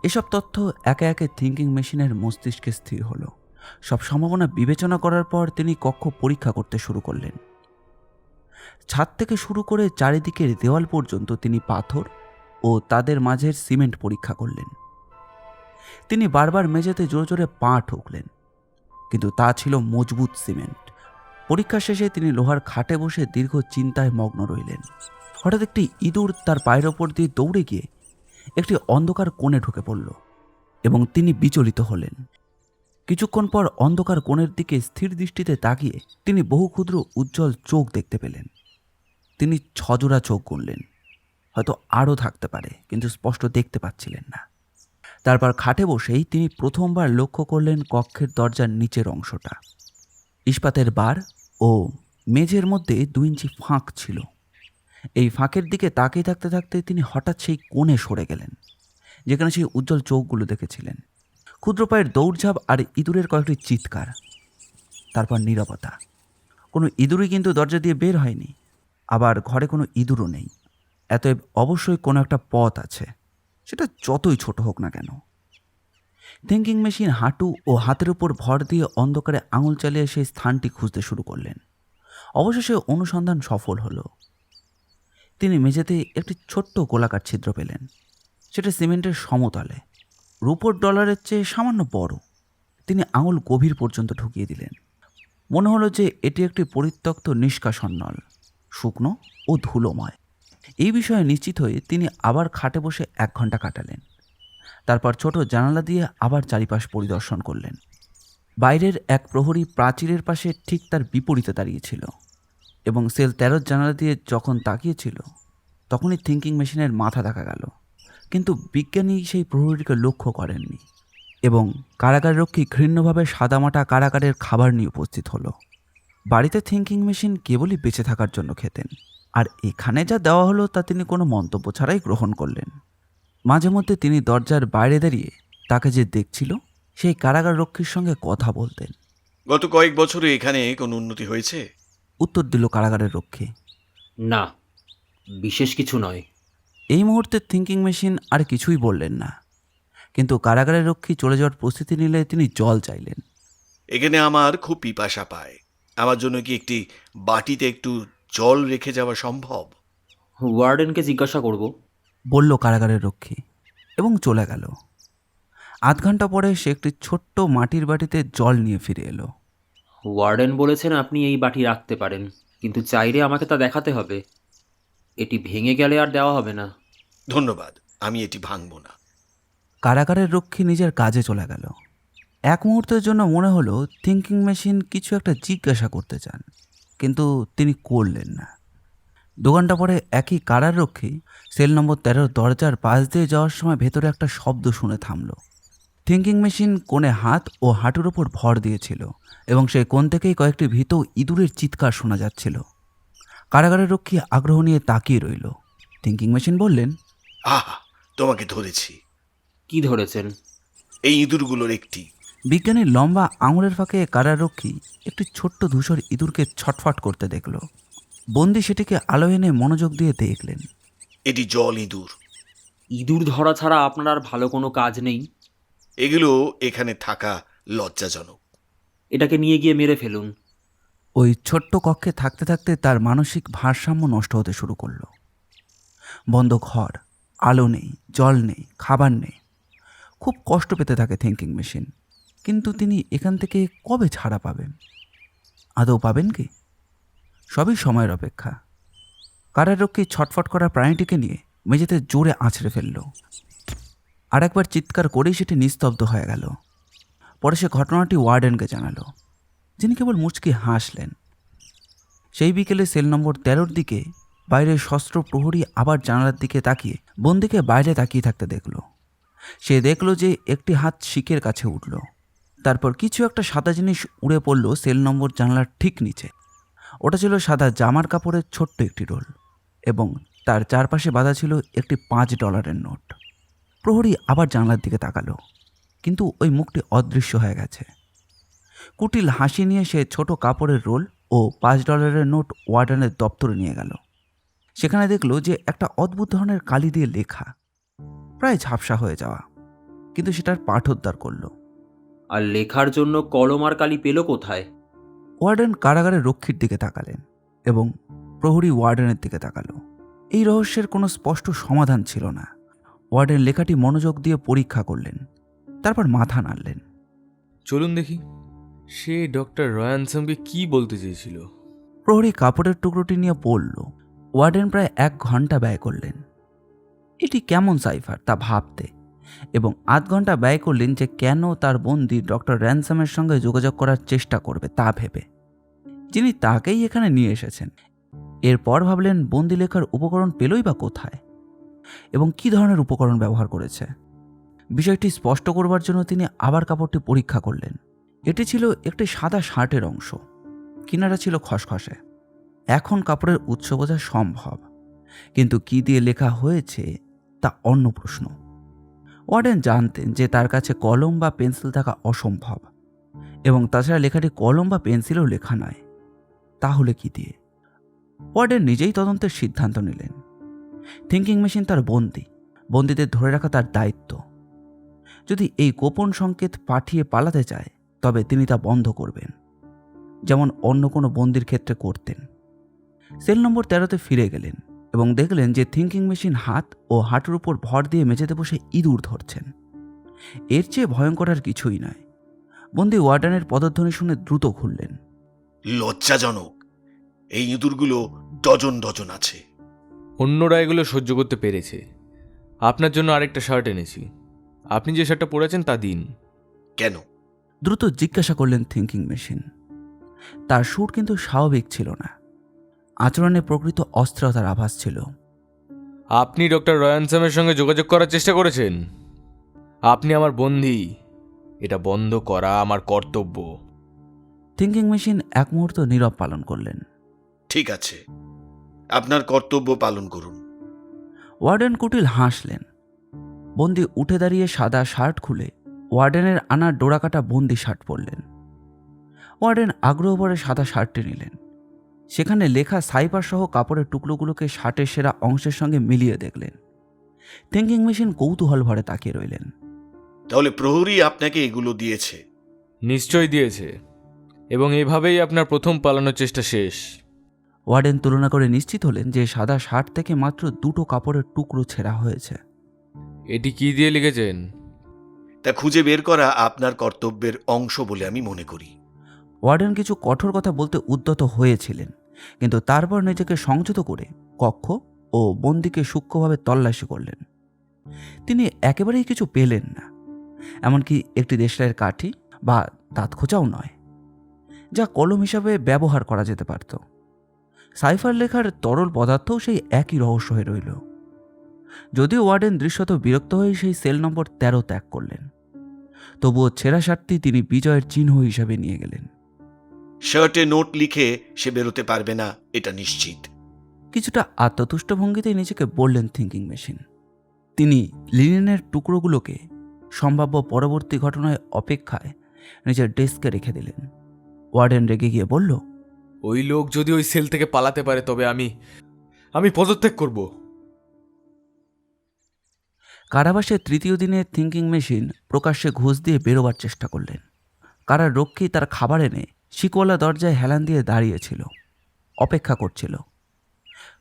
এসব তথ্য একে একে থিঙ্কিং মেশিনের মস্তিষ্কে স্থির হলো। সব সম্ভাবনা বিবেচনা করার পর তিনি কক্ষ পরীক্ষা করতে শুরু করলেন। ছাদ থেকে শুরু করে চারিদিকের দেওয়াল পর্যন্ত তিনি পাথর ও তাদের মাঝের সিমেন্ট পরীক্ষা করলেন। তিনি বারবার মেঝেতে জোরে জোরে পা ঠুকলেন, কিন্তু তা ছিল মজবুত সিমেন্ট। পরীক্ষা শেষে তিনি লোহার খাটে বসে দীর্ঘ চিন্তায় মগ্ন রইলেন। হঠাৎ একটি ইঁদুর তার পায়ের ওপর দিয়ে দৌড়ে গিয়ে একটি অন্ধকার কোণে ঢুকে পড়ল এবং তিনি বিচলিত হলেন। কিছুক্ষণ পর অন্ধকার কোণের দিকে স্থির দৃষ্টিতে তাকিয়ে তিনি বহু ক্ষুদ্র উজ্জ্বল চোখ দেখতে পেলেন। তিনি 6 জোড়া চোখ গুনলেন, হয়তো আরও থাকতে পারে, কিন্তু স্পষ্ট দেখতে পাচ্ছিলেন না। তারপর খাটে বসেই তিনি প্রথমবার লক্ষ্য করলেন কক্ষের দরজার নিচের অংশটা। ইস্পাতের বার ও মেঝের মধ্যে 2 ইঞ্চি ফাঁক ছিল। এই ফাঁকের দিকে তাকিয়ে থাকতে থাকতে তিনি হঠাৎ সেই কোণে সরে গেলেন, যেখানে সেই উজ্জ্বল চোখগুলো দেখেছিলেন। ক্ষুদ্র পায়ের দৌড়ঝাঁপ আর ইঁদুরের কয়েকটি চিৎকার, তারপর নীরবতা। কোনো ইঁদুরই কিন্তু দরজা দিয়ে বের হয়নি, আবার ঘরে কোনো ইঁদুরও নেই। এতএব অবশ্যই কোনো একটা পথ আছে, সেটা যতই ছোট হোক না কেন। থিঙ্কিং মেশিন হাঁটু ও হাতের উপর ভর দিয়ে অন্ধকারে আঙুল চালিয়ে সেই স্থানটি খুঁজতে শুরু করলেন। অবশেষে অনুসন্ধান সফল হলো। তিনি মেঝেতে একটি ছোট্ট গোলাকার ছিদ্র পেলেন। সেটা সিমেন্টের সমতলে, রূপোর ডলারের চেয়ে সামান্য বড়। তিনি আঙুল গভীর পর্যন্ত ঢুকিয়ে দিলেন। মনে হলো যে এটি একটি পরিত্যক্ত নিষ্কাশন নল, শুকনো ও ধুলোময়। এই বিষয়ে নিশ্চিত হয়ে তিনি আবার খাটে বসে 1 ঘন্টা কাটালেন। তারপর ছোট জানালা দিয়ে আবার চারিপাশ পরিদর্শন করলেন। বাইরের এক প্রহরী প্রাচীরের পাশে ঠিক তার বিপরীতে দাঁড়িয়েছিল এবং সেল 13 জানালা দিয়ে যখন তাকিয়েছিল তখনই থিঙ্কিং মেশিনের মাথা দেখা গেল। কিন্তু বিজ্ঞানী সেই প্রহরীকে লক্ষ্য করেননি এবং কারাগাররক্ষী ঘৃণ্যভাবে সাদামাটা কারাগারের খাবার নিয়ে উপস্থিত হলো। বাড়িতে থিঙ্কিং মেশিন কেবলই বেঁচে থাকার জন্য খেতেন, আর এখানে যা দেওয়া হলো তা তিনি কোনো মন্তব্য ছাড়াই গ্রহণ করলেন। মাঝে মধ্যে তিনি দরজার বাইরে দাঁড়িয়ে তাকে যে দেখছিল সেই কারাগার রক্ষীর সঙ্গে কথা বলতেন। গত কয়েক বছরে এখানে কোনো উন্নতি হয়েছে? উত্তর দিল কারাগারের রক্ষী। না, বিশেষ কিছু নয়। এই মুহূর্তে থিঙ্কিং মেশিন আর কিছুই বললেন না, কিন্তু কারাগারের রক্ষী চলে যাওয়ার প্রস্তুতি নিলে তিনি জল চাইলেন। এখানে আমার খুব পিপাসা পায়। আমার জন্য কি একটি বাটিতে একটু জল রেখে যাওয়া সম্ভব? ওয়ার্ডেনকে জিজ্ঞাসা করব। বলল কারাগারের রক্ষী এবং চলে গেল। 8 ঘন্টা পরে সে একটি ছোট্ট মাটির বাটিতে জল নিয়ে ফিরে এলো। ওয়ার্ডেন বলেছেন আপনি এই বাটি রাখতে পারেন, কিন্তু চাইলে আমাকে তা দেখাতে হবে। এটি ভেঙে গেলে আর দেওয়া হবে না। ধন্যবাদ, আমি এটি ভাঙব না। কারাগারের রক্ষী নিজের কাজে চলে গেল। এক মুহূর্তের জন্য মনে হলো থিঙ্কিং মেশিন কিছু একটা জিজ্ঞাসা করতে চান, কিন্তু তিনি করলেন না। 2 ঘন্টা পরে একই কারারক্ষী সেল নম্বর 13 দরজার পাশ দিয়ে যাওয়ার সময় ভেতরে একটা শব্দ শুনে থামল। থিঙ্কিং মেশিন কোণে হাত ও হাঁটুর ওপর ভর দিয়েছিল এবং সেই কোণ থেকেই কয়েকটি ভীত ইঁদুরের চিৎকার শোনা যাচ্ছিল। কারাগারের রক্ষী আগ্রহ নিয়ে তাকিয়ে রইল। থিঙ্কিং মেশিন বললেন, আহা, তোমাকে ধরেছি। কি ধরেছেন? এই ইঁদুরগুলোর একটি। বিজ্ঞানীর লম্বা আঙুলের ফাঁকে কারারক্ষী একটি ছোট্ট ধূসর ইঁদুরকে ছটফট করতে দেখল। বন্দি সেটিকে আলো এনে মনোযোগ দিয়ে দেখলেন। এটি জল ইঁদুর। ইঁদুর ধরা ছাড়া আপনার আর ভালো কোনো কাজ নেই? এগুলো এখানে থাকা লজ্জাজনক। এটাকে নিয়ে গিয়ে মেরে ফেলুন। ওই ছোট্ট কক্ষে থাকতে থাকতে তার মানসিক ভারসাম্য নষ্ট হতে শুরু করলো। বন্ধ ঘর, আলো নেই, জল নেই, খাবার নেই। খুব কষ্ট পেতে থাকে থিঙ্কিং মেশিন। কিন্তু তিনি এখান থেকে কবে ছাড়া পাবেন? আদৌ পাবেন কি? সবই সময়ের অপেক্ষা। কারারক্ষী ছটফট করা প্রাণীটিকে নিয়ে মেঝেতে জোরে আছড়ে ফেলল। আর একবার চিৎকার করেই সেটি নিস্তব্ধ হয়ে গেল। পরে সে ঘটনাটি ওয়ার্ডেনকে জানালো, যিনি কেবল মুচকি হাসলেন। সেই বিকেলে সেল নম্বর 13-র দিকে বাইরের সশস্ত্র প্রহরী আবার জানালার দিকে তাকিয়ে বন্দিকে বাইরে তাকিয়ে থাকতে দেখল। সে দেখল যে একটি হাত শিকের কাছে উঠল। তারপর কিছু একটা সাদা জিনিস উড়ে পড়ল সেল নম্বর জানালার ঠিক নিচে। ওটা ছিল সাদা জামার কাপড়ের ছোট্ট একটি রোল, এবং তার চারপাশে বাঁধা ছিল একটি $5 নোট। প্রহরী আবার জানালার দিকে তাকালো, কিন্তু ওই মুখটি অদৃশ্য হয়ে গেছে। কুটিল হাসি নিয়ে সে ছোট কাপড়ের রোল ও $5 নোট ওয়ার্ডেনের দপ্তরে নিয়ে গেল। সেখানে দেখলো যে একটা অদ্ভুত ধরনের কালি দিয়ে লেখা, প্রায় ঝাপসা হয়ে যাওয়া, কিন্তু সেটার পাঠোদ্ধার করলো। আর লেখার জন্য কলম আর কালি পেল কোথায়? ওয়ার্ডেন কারাগারের রক্ষীর দিকে তাকালেন এবং প্রহরী ওয়ার্ডেনের দিকে তাকালো। এই রহস্যের কোনো স্পষ্ট সমাধান ছিল না। ওয়ার্ডেন লেখাটি মনোযোগ দিয়ে পরীক্ষা করলেন, তারপর মাথা নাড়লেন। চলুন দেখি সে ডক্টর রয়ানসমকে কি বলতে চেয়েছিল। প্রহরী কাপড়ের টুকরোটি নিয়ে পড়ল। ওয়ার্ডেন প্রায় 1 ঘন্টা ব্যয় করলেন এটি কেমন সাইফার তা ভাবতে, এবং 8 ঘন্টা ব্যয় করলেন যে কেন তার বন্দি ডক্টর র্যানসামের সঙ্গে যোগাযোগ করার চেষ্টা করবে তা ভেবে, যিনি তাকেই এখানে নিয়ে এসেছেন। এরপর ভাবলেন বন্দি লেখার উপকরণ পেলই বা কোথায় এবং কি ধরনের উপকরণ ব্যবহার করেছে। বিষয়টি স্পষ্ট করবার জন্য তিনি আবার কাপড়টি পরীক্ষা করলেন। এটি ছিল একটি সাদা শার্টের অংশ, কিনারা ছিল খসখসে। এখন কাপড়ের উৎস বোঝা সম্ভব, কিন্তু কি দিয়ে লেখা হয়েছে তা অন্য প্রশ্ন। ওয়ার্ডেন জানতেন যে তার কাছে কলম বা পেন্সিল থাকা অসম্ভব, এবং তাছাড়া লেখাটি কলম বা পেন্সিলেও লেখা নয়। তাহলে কি দিয়ে? ওয়ার্ডেন নিজেই তদন্তের সিদ্ধান্ত নিলেন। থিঙ্কিং মেশিন তার বন্দীদের ধরে রাখা তার দায়িত্ব। যদি এই গোপন সংকেত পাঠিয়ে পালাতে চায় তবে তিনি তা বন্ধ করবেন, যেমন অন্য কোনো বন্দির ক্ষেত্রে করতেন। সেল নম্বর 13-তে ফিরে গেলেন এবং দেখলেন যে থিঙ্কিং মেশিন হাত ও হাঁটুর উপর ভর দিয়ে মেঝেতে বসে ইঁদুর ধরছেন। এর চেয়ে ভয়ঙ্কর আর কিছুই নয়। বন্দি ওয়ার্ডেনের পদধ্বনি শুনে দ্রুত ঘুরলেন। লজ্জাজনক। এই ইঁদুরগুলো ডজন ডজন আছে। অন্যরা এগুলো সহ্য করতে পেরেছে। আপনার জন্য আরেকটা শার্ট এনেছি, আপনি যে শার্টটা পরেছেন তা দিন। কেন? দ্রুত জিজ্ঞাসা করলেন থিঙ্কিং মেশিন। তার সুর কিন্তু স্বাভাবিক ছিল না। আচরণে প্রকৃত অস্থিরতার আভাস ছিল। আপনি ডক্টর রয়ানসামের সঙ্গে যোগাযোগ করার চেষ্টা করেছেন। আপনি আমার বন্দী, এটা বন্ধ করা আমার কর্তব্য। থিঙ্কিং মেশিন এক মুহূর্ত নীরব পালন করলেন। ঠিক আছে, আপনার কর্তব্য পালন করুন। ওয়ার্ডেন কুটিল হাসলেন। বন্দি উঠে দাঁড়িয়ে সাদা শার্ট খুলে ওয়ার্ডেনের আনা ডোরাকাটা বন্দি শার্ট পরলেন। ওয়ার্ডেন আগ্রহ ভরে সাদা শার্টটি নিলেন। সেখানে লেখা সাইফার সহ কাপড়ের টুকরোগুলোকে শার্টের সেরা অংশের সঙ্গে মিলিয়ে দেখলেন। থিঙ্কিং মেশিন কৌতূহল ভরে তাকিয়ে রইলেন। তাহলে প্রহরী আপনাকে এগুলো দিয়েছে? নিশ্চয় দিয়েছে, এবং এভাবেই আপনার প্রথম পালানোর চেষ্টা শেষ। ওয়ার্ডেন তুলনা করে নিশ্চিত হলেন যে সাদা শার্ট থেকে মাত্র 2টো কাপড়ের টুকরো ছেঁড়া হয়েছে। এটি কি দিয়ে লিখেছেন? তা খুঁজে বের করা আপনার কর্তব্যের অংশ বলে আমি মনে করি। ওয়ার্ডেন কিছু কঠোর কথা বলতে উদ্যত হয়েছিলেন, কিন্তু তারপর নিজেকে সংযত করে কক্ষ ও বন্দিকে সূক্ষ্মভাবে তল্লাশি করলেন। তিনি একেবারেই কিছু পেলেন না, এমনকি একটি দেশলাইয়ের কাঠি বা দাঁত খোঁচাও নয়, যা কলম হিসাবে ব্যবহার করা যেতে পারত। সাইফার লেখার তরল পদার্থও সেই একই রহস্য হয়ে রইল। যদিও ওয়ার্ডেন দৃশ্যত বিরক্ত হয়ে সেই সেল নম্বর 13 ত্যাগ করলেন, তবুও ছেঁড়া শার্টটি তিনি বিজয়ের চিহ্ন হিসাবে নিয়ে গেলেন। শার্টে নোট লিখে সে বেরোতে পারবে না, এটা নিশ্চিত। কিছুটা আত্মতুষ্ট ভঙ্গিতে নিজেকে বললেন থিঙ্কিং মেশিন। তিনি লিনেনের টুকরোগুলোকে সম্ভাব্য পরবর্তী ঘটনায় অপেক্ষায় নিজের ডেস্কে রেখে দিলেন। ওয়ার্ডেন রেগে গিয়ে বলল, ওই লোক যদি ওই সেল থেকে পালাতে পারে তবে আমি পদত্যাগ করব। কারাবাসের তৃতীয় দিনে থিঙ্কিং মেশিন প্রকাশ্যে ঘুষ দিয়ে বেরোবার চেষ্টা করলেন। কারার রক্ষী তার খাবার এনে শিকওয়ালা দরজায় হেলান দিয়ে দাঁড়িয়েছিল, অপেক্ষা করছিল।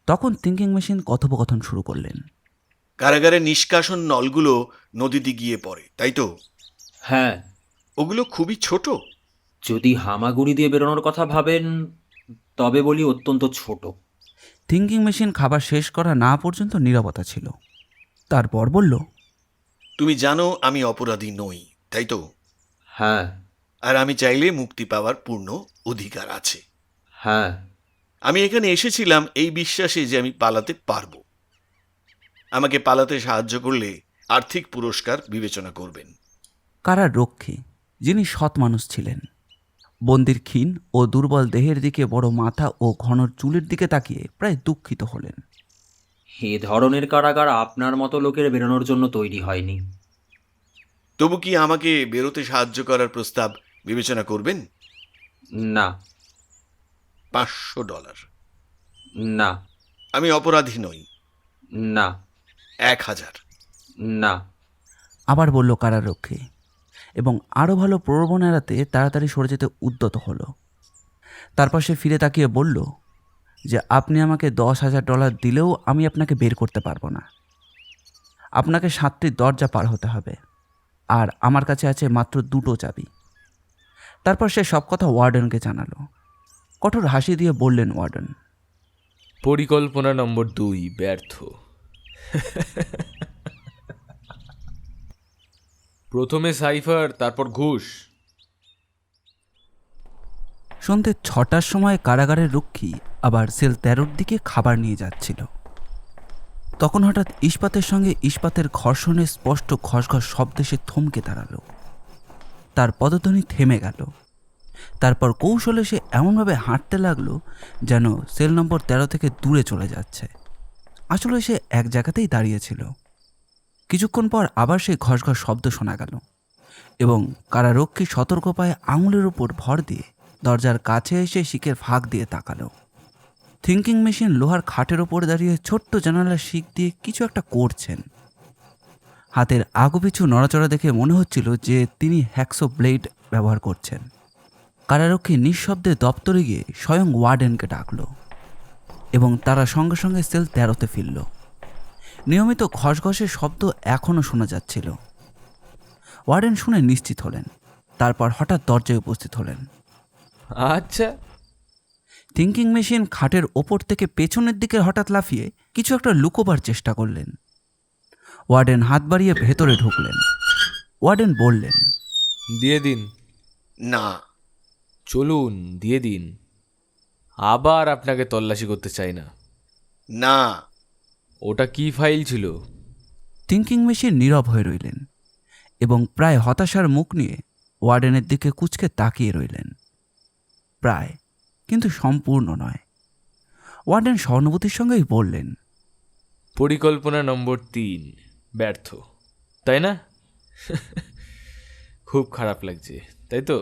তখন থিঙ্কিং মেশিন কথোপকথন শুরু করলেন। কারাগারের নিষ্কাশন নলগুলো নদীতে গিয়ে পড়ে, তাই তো? হ্যাঁ, ওগুলো খুবই ছোট। যদি হামাগুড়ি দিয়ে বেরোনোর কথা ভাবেন তবে বলি অত্যন্ত ছোট। থিঙ্কিং মেশিন খাবার শেষ করা না পর্যন্ত নীরবতা ছিল। তারপর বলল, তুমি জানো আমি অপরাধী নই, তাই তো? হ্যাঁ। আর আমি চাইলে মুক্তি পাওয়ার পূর্ণ অধিকার আছে। হ্যাঁ। আমি এখানে এসেছিলাম এই বিশ্বাসে যে আমি পালাতে পারবো। আমাকে পালাতে সাহায্য করলে আর্থিক পুরস্কার বিবেচনা করবেন। কারার রক্ষী, যিনি সৎ মানুষ ছিলেন, বন্দির ক্ষীণ ও দুর্বল দেহের দিকে, বড় মাথা ও ঘন চুলের দিকে তাকিয়ে প্রায় দুঃখিত হলেন। এ ধরনের কারাগার আপনার মতো লোকের বেরোনোর জন্য তৈরি হয়নি। তবু কি আমাকে বেরোতে সাহায্য করার প্রস্তাব বিবেচনা করবেন? না। $500। না। আমি অপরাধী নই। না। 1000। না। আবার বলল কারারক্ষী, এবং আরও ভালো প্রলোভন এড়াতে তাড়াতাড়ি সরে যেতে উদ্যত হলো। তারপর সে ফিরে তাকিয়ে বলল যে আপনি আমাকে $10,000 দিলেও আমি আপনাকে বের করতে পারবো না। আপনাকে 7টি দরজা পার হতে হবে, আর আমার কাছে আছে মাত্র 2টো চাবি। তারপর সে সব কথা ওয়ার্ডেনকে জানালো। কঠোর হাসি দিয়ে বললেন ওয়ার্ডেন, পরিকল্পনা নম্বর 2 ব্যর্থ। প্রথমে সাইফার, তারপর ঘুষ। সন্ধে 6টার সময় কারাগারের রক্ষী আবার সেল 13-র দিকে খাবার নিয়ে যাচ্ছিল। তখন হঠাৎ ইস্পাতের সঙ্গে ইস্পাতের ঘর্ষণে স্পষ্ট ঘসঘস শব্দে সে থমকে দাঁড়ালো। তার পদধ্বনি থেমে গেল। তারপর কৌশলে সে এমনভাবে হাঁটতে লাগলো যেন সেল নম্বর 13 থেকে দূরে চলে যাচ্ছে। আসলে সে এক জায়গাতেই দাঁড়িয়েছিল। কিছুক্ষণ পর আবার সেই ঘসঘস শব্দ শোনা গেল, এবং কারারক্ষী সতর্ক পায়ে আঙুলের উপর ভর দিয়ে দরজার কাছে এসে শিকের ফাঁক দিয়ে তাকালো। থিঙ্কিং মেশিন লোহার খাটের ওপর দাঁড়িয়ে ছোট্ট জানালার শিক দিয়ে কিছু একটা করছেন। হাতের আগুপিছু নড়াচড়া দেখে মনে হচ্ছিল যে তিনি হ্যাকসো ব্লেড ব্যবহার করছেন। কারারক্ষী নিঃশব্দে দপ্তরে গিয়ে স্বয়ং ওয়ার্ডেনকে ডাকল, এবং তারা সঙ্গে সঙ্গে সেল 13-তে ফিরল। নিয়মিত ঘসঘসের শব্দ এখনও শোনা যাচ্ছিল। ওয়ার্ডেন শুনে নিশ্চিত হলেন। তারপর হঠাৎ দরজায় উপস্থিত হলেন। আচ্ছা। থিঙ্কিং মেশিন খাটের ওপর থেকে পেছনের দিকে হঠাৎ লাফিয়ে কিছু একটা লুকোবার চেষ্টা করলেন। ওয়ার্ডেন হাত বাড়িয়ে ভেতরে ঢুকলেন। ওয়ার্ডেন বললেন, দিয়ে দিন। না। চলুন, দিয়ে দিন। আবার আপনাকে তল্লাশি করতে চাই না। না। ওটা কি ফাইল ছিল? থিঙ্কিং মেশিন নীরব হয়ে রইলেন এবং প্রায় হতাশার মুখ নিয়ে ওয়ার্ডেনের দিকে কুঁচকে তাকিয়ে রইলেন। প্রায়, কিন্তু সম্পূর্ণ নয়। ওয়ার্ডেন সহানুভূতির সঙ্গেই বললেন, পরিকল্পনা নম্বর 3 ব্যর্থ, তাই না? খুব খারাপ লাগছে, তাই তো?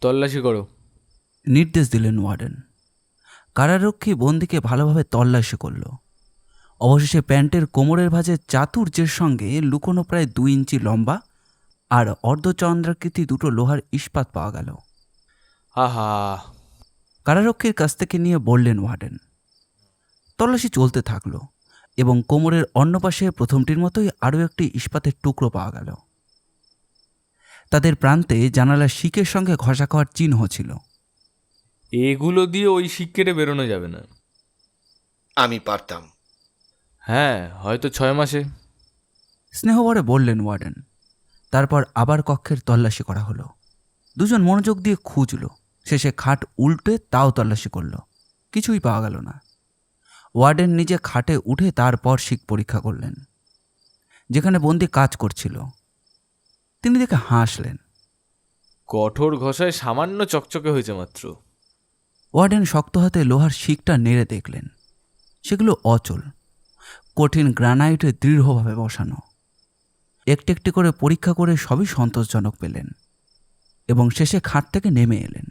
তল্লাশি করো। নির্দেশ দিলেন ওয়ার্ডেন। কারারক্ষী বন্দিকে ভালোভাবে তল্লাশি করল। অবশেষে প্যান্টের কোমরের ভাঁজে চাতুর্যের সঙ্গে লুকোনো প্রায় 2 ইঞ্চি লম্বা আর অর্ধচন্দ্রাকৃতি 2টো লোহার ইস্পাত পাওয়া গেল। আহা! কারারক্ষীর কাছ থেকে নিয়ে বললেন ওয়ার্ডেন। তল্লাশি চলতে থাকলো, এবং কোমরের অন্য পাশে প্রথমটির মতোই আরও একটি ইস্পাতের টুকরো পাওয়া গেল। তাদের প্রান্তে জানালার শিকের সঙ্গে ঘষা খাওয়ার চিহ্ন ছিল। এগুলো দিয়ে ওই শিক্ষেটে বেরোনো যাবে না। আমি পারতাম। হ্যাঁ, হয়তো 6 মাসে। স্নেহভরে বললেন ওয়ার্ডেন। তারপর আবার কক্ষের তল্লাশি করা হলো। দুজন মনোযোগ দিয়ে খুঁজল। শেষে খাট উল্টে তাও তল্লাশি করল। কিছুই পাওয়া গেল না। ওয়ার্ডেন নিজে খাটে উঠে তারপর শিক পরীক্ষা করলেন, যেখানে বন্দি কাজ করছিল। তিনি দেখে হাসলেন। কঠোর ঘষায় সামান্য চকচকে হয়েছে মাত্র। ওয়ার্ডেন শক্ত হাতে লোহার শিকটা নেড়ে দেখলেন। সেগুলো অচল। কঠিন গ্রানাইটে দৃঢ়ভাবে বসানো। একটি একটি করে পরীক্ষা করে সবই সন্তোষজনক পেলেন এবং শেষে খাট থেকে নেমে এলেন।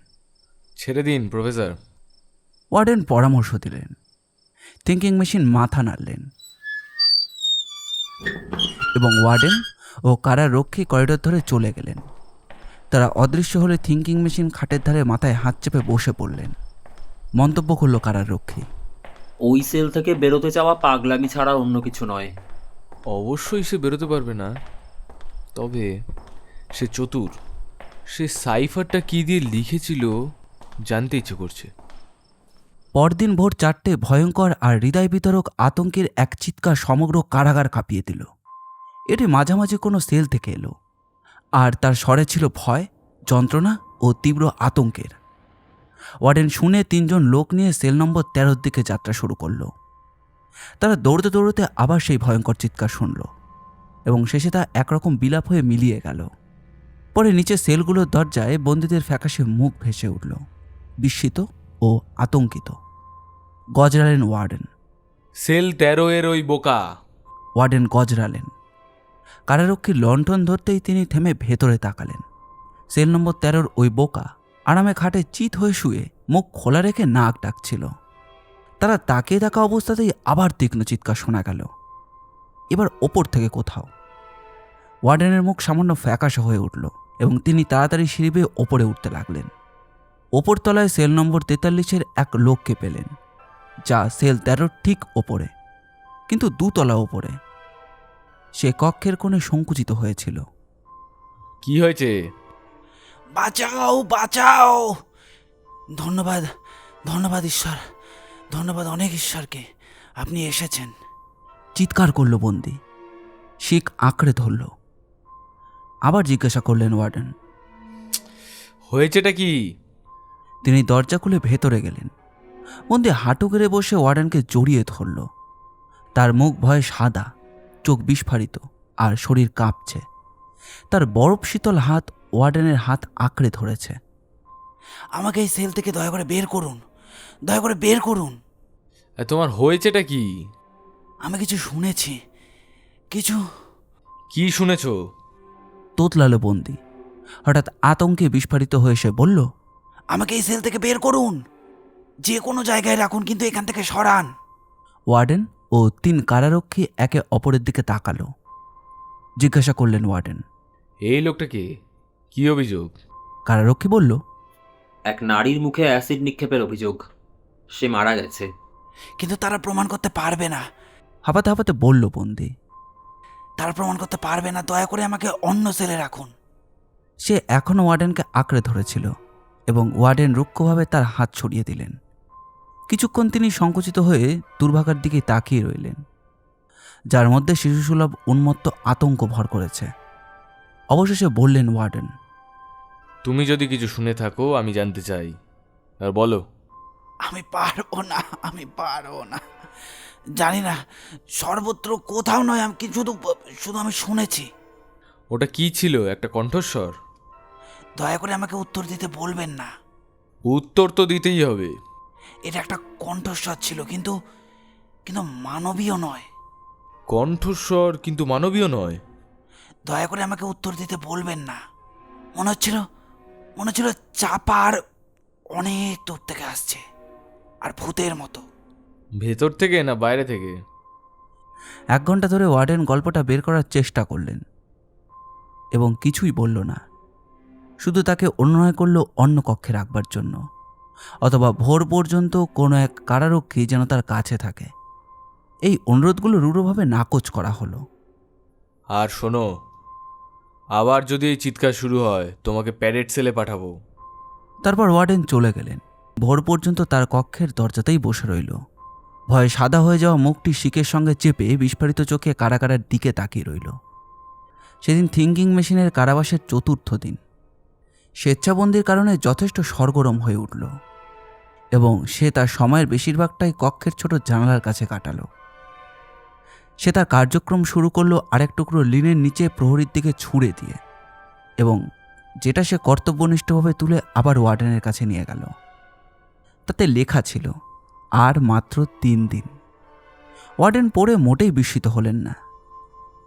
ছেড়ে দিন প্রফেসর। ওয়ার্ডেন পরামর্শ দিলেন। থিঙ্কিং মেশিন মাথা নাড়লেন এবং ওয়ার্ডেন ও কারারক্ষী করিডোর ধরে চলে গেলেন। তারা অদৃশ্য হলে থিঙ্কিং মেশিন খাটের ধারে মাথায় হাত চেপে বসে পড়লেন। মন্তব্য করল কারারক্ষী। ওই সেল থেকে বেরোতে চাওয়া পাগলামি ছাড়া অন্য কিছু নয়। অবশ্যই সে বেরোতে পারবে না, তবে সে চতুর। সে সাইফারটা কী দিয়ে লিখেছিল জানতে ইচ্ছে করছে। পরদিন ভোর 4টে ভয়ঙ্কর আর হৃদয় বিতরক আতঙ্কের এক চিৎকার সমগ্র কারাগার কাঁপিয়ে দিল। এটি মাঝামাঝি কোনো সেল থেকে এলো, আর তার স্বরে ছিল ভয়, যন্ত্রণা ও তীব্র আতঙ্কের। ওয়ার্ডেন শুনে 3 জন লোক নিয়ে সেল নম্বর 13-র দিকে যাত্রা শুরু করল। তারা দৌড়তে দৌড়তে আবার সেই ভয়ঙ্কর চিৎকার শুনল এবং শেষে তা একরকম বিলাপ হয়ে মিলিয়ে গেল। পরে নিচে সেলগুলোর দরজায় বন্দীদের ফ্যাকাশে মুখ ভেসে উঠল, বিস্মিত ও আতঙ্কিত। গজরালেন ওয়ার্ডেন। সেল 13 এর ওই বোকা। ওয়ার্ডেন গজরালেন। কারারক্ষীর লণ্ঠন ধরতেই তিনি থেমে ভেতরে তাকালেন। সেল নম্বর 13-র ওই বোকা আরামে খাটে চিত হয়ে শুয়ে মুখ খোলা রেখে নাক ডাকছিল। তারা তাকিয়ে থাকা অবস্থাতেই আবার তীক্ষ্ণ চিৎকার শোনা গেল, এবার ওপর থেকে কোথাও। ওয়ার্ডেনের মুখ সামান্য ফ্যাকাশে হয়ে উঠল এবং তিনি তাড়াতাড়ি সিঁড়ি বেয়ে ওপরে উঠতে লাগলেন। ওপর তলায় সেল নম্বর 43-এর এক লোককে পেলেন, যা সেল 13-র ঠিক ওপরে, কিন্তু 2 তলা ওপরে। সে কক্ষের কোণে সংকুচিত হয়েছিল। কি হয়েছে? বাঁচাও, বাঁচাও! ধন্যবাদ, ধন্যবাদ ঈশ্বর, ধন্যবাদ অনেক ঈশ্বরকে, আপনি এসেছেন, চিৎকার করল বন্দি। শিখ আঁকড়ে ধরল। আবার জিজ্ঞাসা করলেন ওয়ার্ডেন। হয়েছেটা কি? তিনি দরজা খুলে ভেতরে গেলেন। বন্দি হাঁটু গেড়ে বসে ওয়ার্ডেনকে জড়িয়ে ধরল। তার মুখ ভয়ে সাদা, চোখ বিস্ফারিত আর শরীর কাঁপছে। তার বরফ শীতল হাত ওয়ার্ডেনের হাত আঁকড়ে ধরেছে। আমাকে এই সেল থেকে দয়া করে বের করুন, দয়া করে বের করুন। তোমার হয়েছেটা কি? আমি কিছু শুনেছি, কিছু। কি শুনেছো? তোতলালো বন্দি। হঠাৎ আতঙ্কে বিস্ফারিত হয়ে সে বলল, আমাকে এই সেল থেকে বের করুন, যে কোনো জায়গায় রাখুন, কিন্তু এখান থেকে সরান। ওয়ার্ডেন ও 3 কারারক্ষী একে অপরের দিকে তাকালো। জিজ্ঞাসা করলেন ওয়ার্ডেন, এই লোকটা কে? কি অভিযোগ? কারারক্ষী বলল, এক নারীর মুখে অ্যাসিড নিক্ষেপের অভিযোগ। সে মারা গেছে। কিন্তু তারা প্রমাণ করতে পারবে না। হাঁপাতে হাঁপাতে বলল বন্দি, তারা প্রমাণ করতে পারবে না, দয়া করে আমাকে অন্য সেলে রাখুন। সে এখনও ওয়ার্ডেনকে আঁকড়ে ধরেছিল এবং ওয়ার্ডেন রুক্ষভাবে তার হাত ছড়িয়ে দিলেন। কিছুক্ষণ তিনি সংকুচিত হয়ে দুর্ভাগার দিকে তাকিয়ে রইলেন, যার মধ্যে শিশুসুলভ উন্মত্ত আতঙ্ক ভর করেছে। অবশেষে বললেন ওয়ার্ডেন, তুমি যদি কিছু শুনে থাকো আমি জানতে চাই, আর বলো। আমি পারবো না, আমি পারবো না, জানি না, সর্বত্র কোথাও নয়, আমি শুধু শুধু আমি শুনেছি। ওটা কি ছিল? একটা কণ্ঠস্বর? দয়া করে আমাকে উত্তর দিতে বলবেন না। উত্তর তো দিতেই হবে। এটা একটা কণ্ঠস্বর ছিল, কিন্তু কিন্তু মানবীয় নয়। কণ্ঠস্বর কিন্তু মানবীয় নয়? দয়া করে আমাকে উত্তর দিতে বলবেন না। মনে হচ্ছিল চাপার অনেক দূর থেকে আসছে, আর ভূতের মতো। ভেতর থেকে না বাইরে থেকে? 1 ঘন্টা ধরে ওয়ার্ডেন গল্পটা বের করার চেষ্টা করলেন এবং কিছুই বলল না। শুধু তাকে অনুনয় করল অন্য কক্ষে রাখবার জন্য, অথবা ভোর পর্যন্ত কোনো এক কারারক্ষী যেন তার কাছে থাকে। এই অনুরোধগুলো রূঢ়ভাবে নাকচ করা হলো। আর শোনো, আবার যদি এই চিৎকার শুরু হয় তোমাকে প্যারেড সেলে পাঠাবো। তারপর ওয়ার্ডেন চলে গেলেন। ভোর পর্যন্ত তার কক্ষের দরজাতেই বসে রইল। ভয়ে সাদা হয়ে যাওয়া মুখটি শিকের সঙ্গে চেপে বিস্ফারিত চোখে কারাগারের দিকে তাকিয়ে রইল। সেদিন থিঙ্কিং মেশিনের কারাবাসের 4র্থ দিন। স্বেচ্ছাবন্দির কারণে যথেষ্ট সরগরম হয়ে উঠল এবং সে তার সময়ের বেশিরভাগটাই কক্ষের ছোট জানালার কাছে কাটালো। সে তার কার্যক্রম শুরু করলো আরেক টুকরো লিনের নিচে প্রহরীর দিকে ছুঁড়ে দিয়ে, এবং যেটা সে কর্তব্যনিষ্ঠভাবে তুলে আবার ওয়ার্ডেনের কাছে নিয়ে গেল। তাতে লেখা ছিল আর মাত্র 3 দিন। ওয়ার্ডেন পড়ে মোটেই বিস্মিত হলেন না।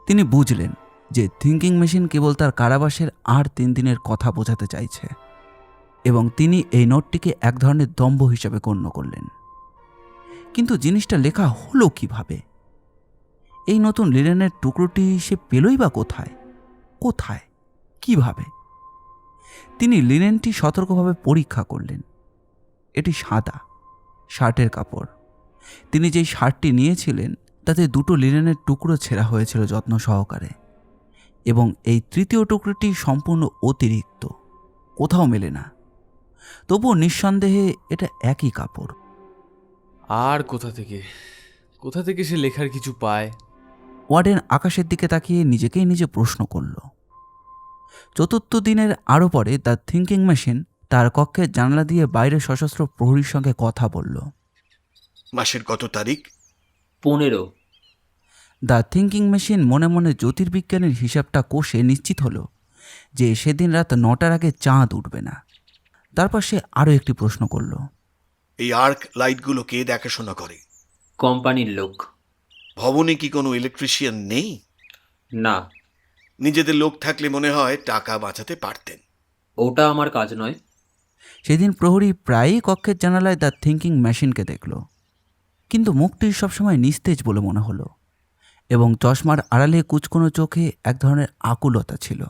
তিনি বুঝলেন যে থিঙ্কিং মেশিন কেবল তার কারাবাসের আর 3 দিনের কথা বোঝাতে চাইছে, এবং তিনি এই নোটটিকে এক ধরনের দম্ভ হিসেবে গণ্য করলেন। কিন্তু জিনিসটা লেখা হলো কিভাবে? এই নতুন লিনেনের টুকরোটি সে পেলই বা কোথায়? কোথায়? কিভাবে? তিনি লিনেনটি সতর্কভাবে পরীক্ষা করলেন। এটি সাদা, শার্টের কাপড়। তিনি যেই শার্টটি নিয়েছিলেন তাতে 2টো লিনেনের টুকরো ছেঁড়া হয়েছিল যত্ন সহকারে, এবং এই তৃতীয় টুকরোটি সম্পূর্ণ অতিরিক্ত, কোথাও মেলে না। তবুও নিঃসন্দেহে এটা একই কাপড়। আর কোথা থেকে সে লেখার কিছু পায়? ওয়ার্ডেন আকাশের দিকে তাকিয়ে নিজেকেই নিজে প্রশ্ন করল। 4র্থ দিনের আরও পরে দ্য থিঙ্কিং মেশিন তার কক্ষের জানলা দিয়ে বাইরে সশস্ত্র প্রহরীর সঙ্গে কথা বলল। মাসের কত তারিখ? 15। দ্য থিঙ্কিং মেশিন মনে মনে জ্যোতির্বিজ্ঞানের হিসাবটা কষে নিশ্চিত হলো যে সেদিন রাত 9টার আগে চাঁদ উঠবে না। তারপর সে আরও একটি প্রশ্ন করল। এই আর্ক লাইটগুলো কে দেখাশোনা করে? কোম্পানির লোক। ভবনে কি কোনো ইলেকট্রিশিয়ান নেই? না, নিজেদের লোক থাকলে মনে হয় টাকা বাঁচাতে পারতেন। ওটা আমার কাজ নয়। সেদিন প্রহরী প্রায়ই কক্ষের জানালায় দ্য থিঙ্কিং মেশিনকে দেখল, কিন্তু মুখটি সবসময় নিস্তেজ বলে মনে হলো, এবং চশমার আড়ালে কুচকোনো চোখে এক ধরনের আকুলতা ছিল।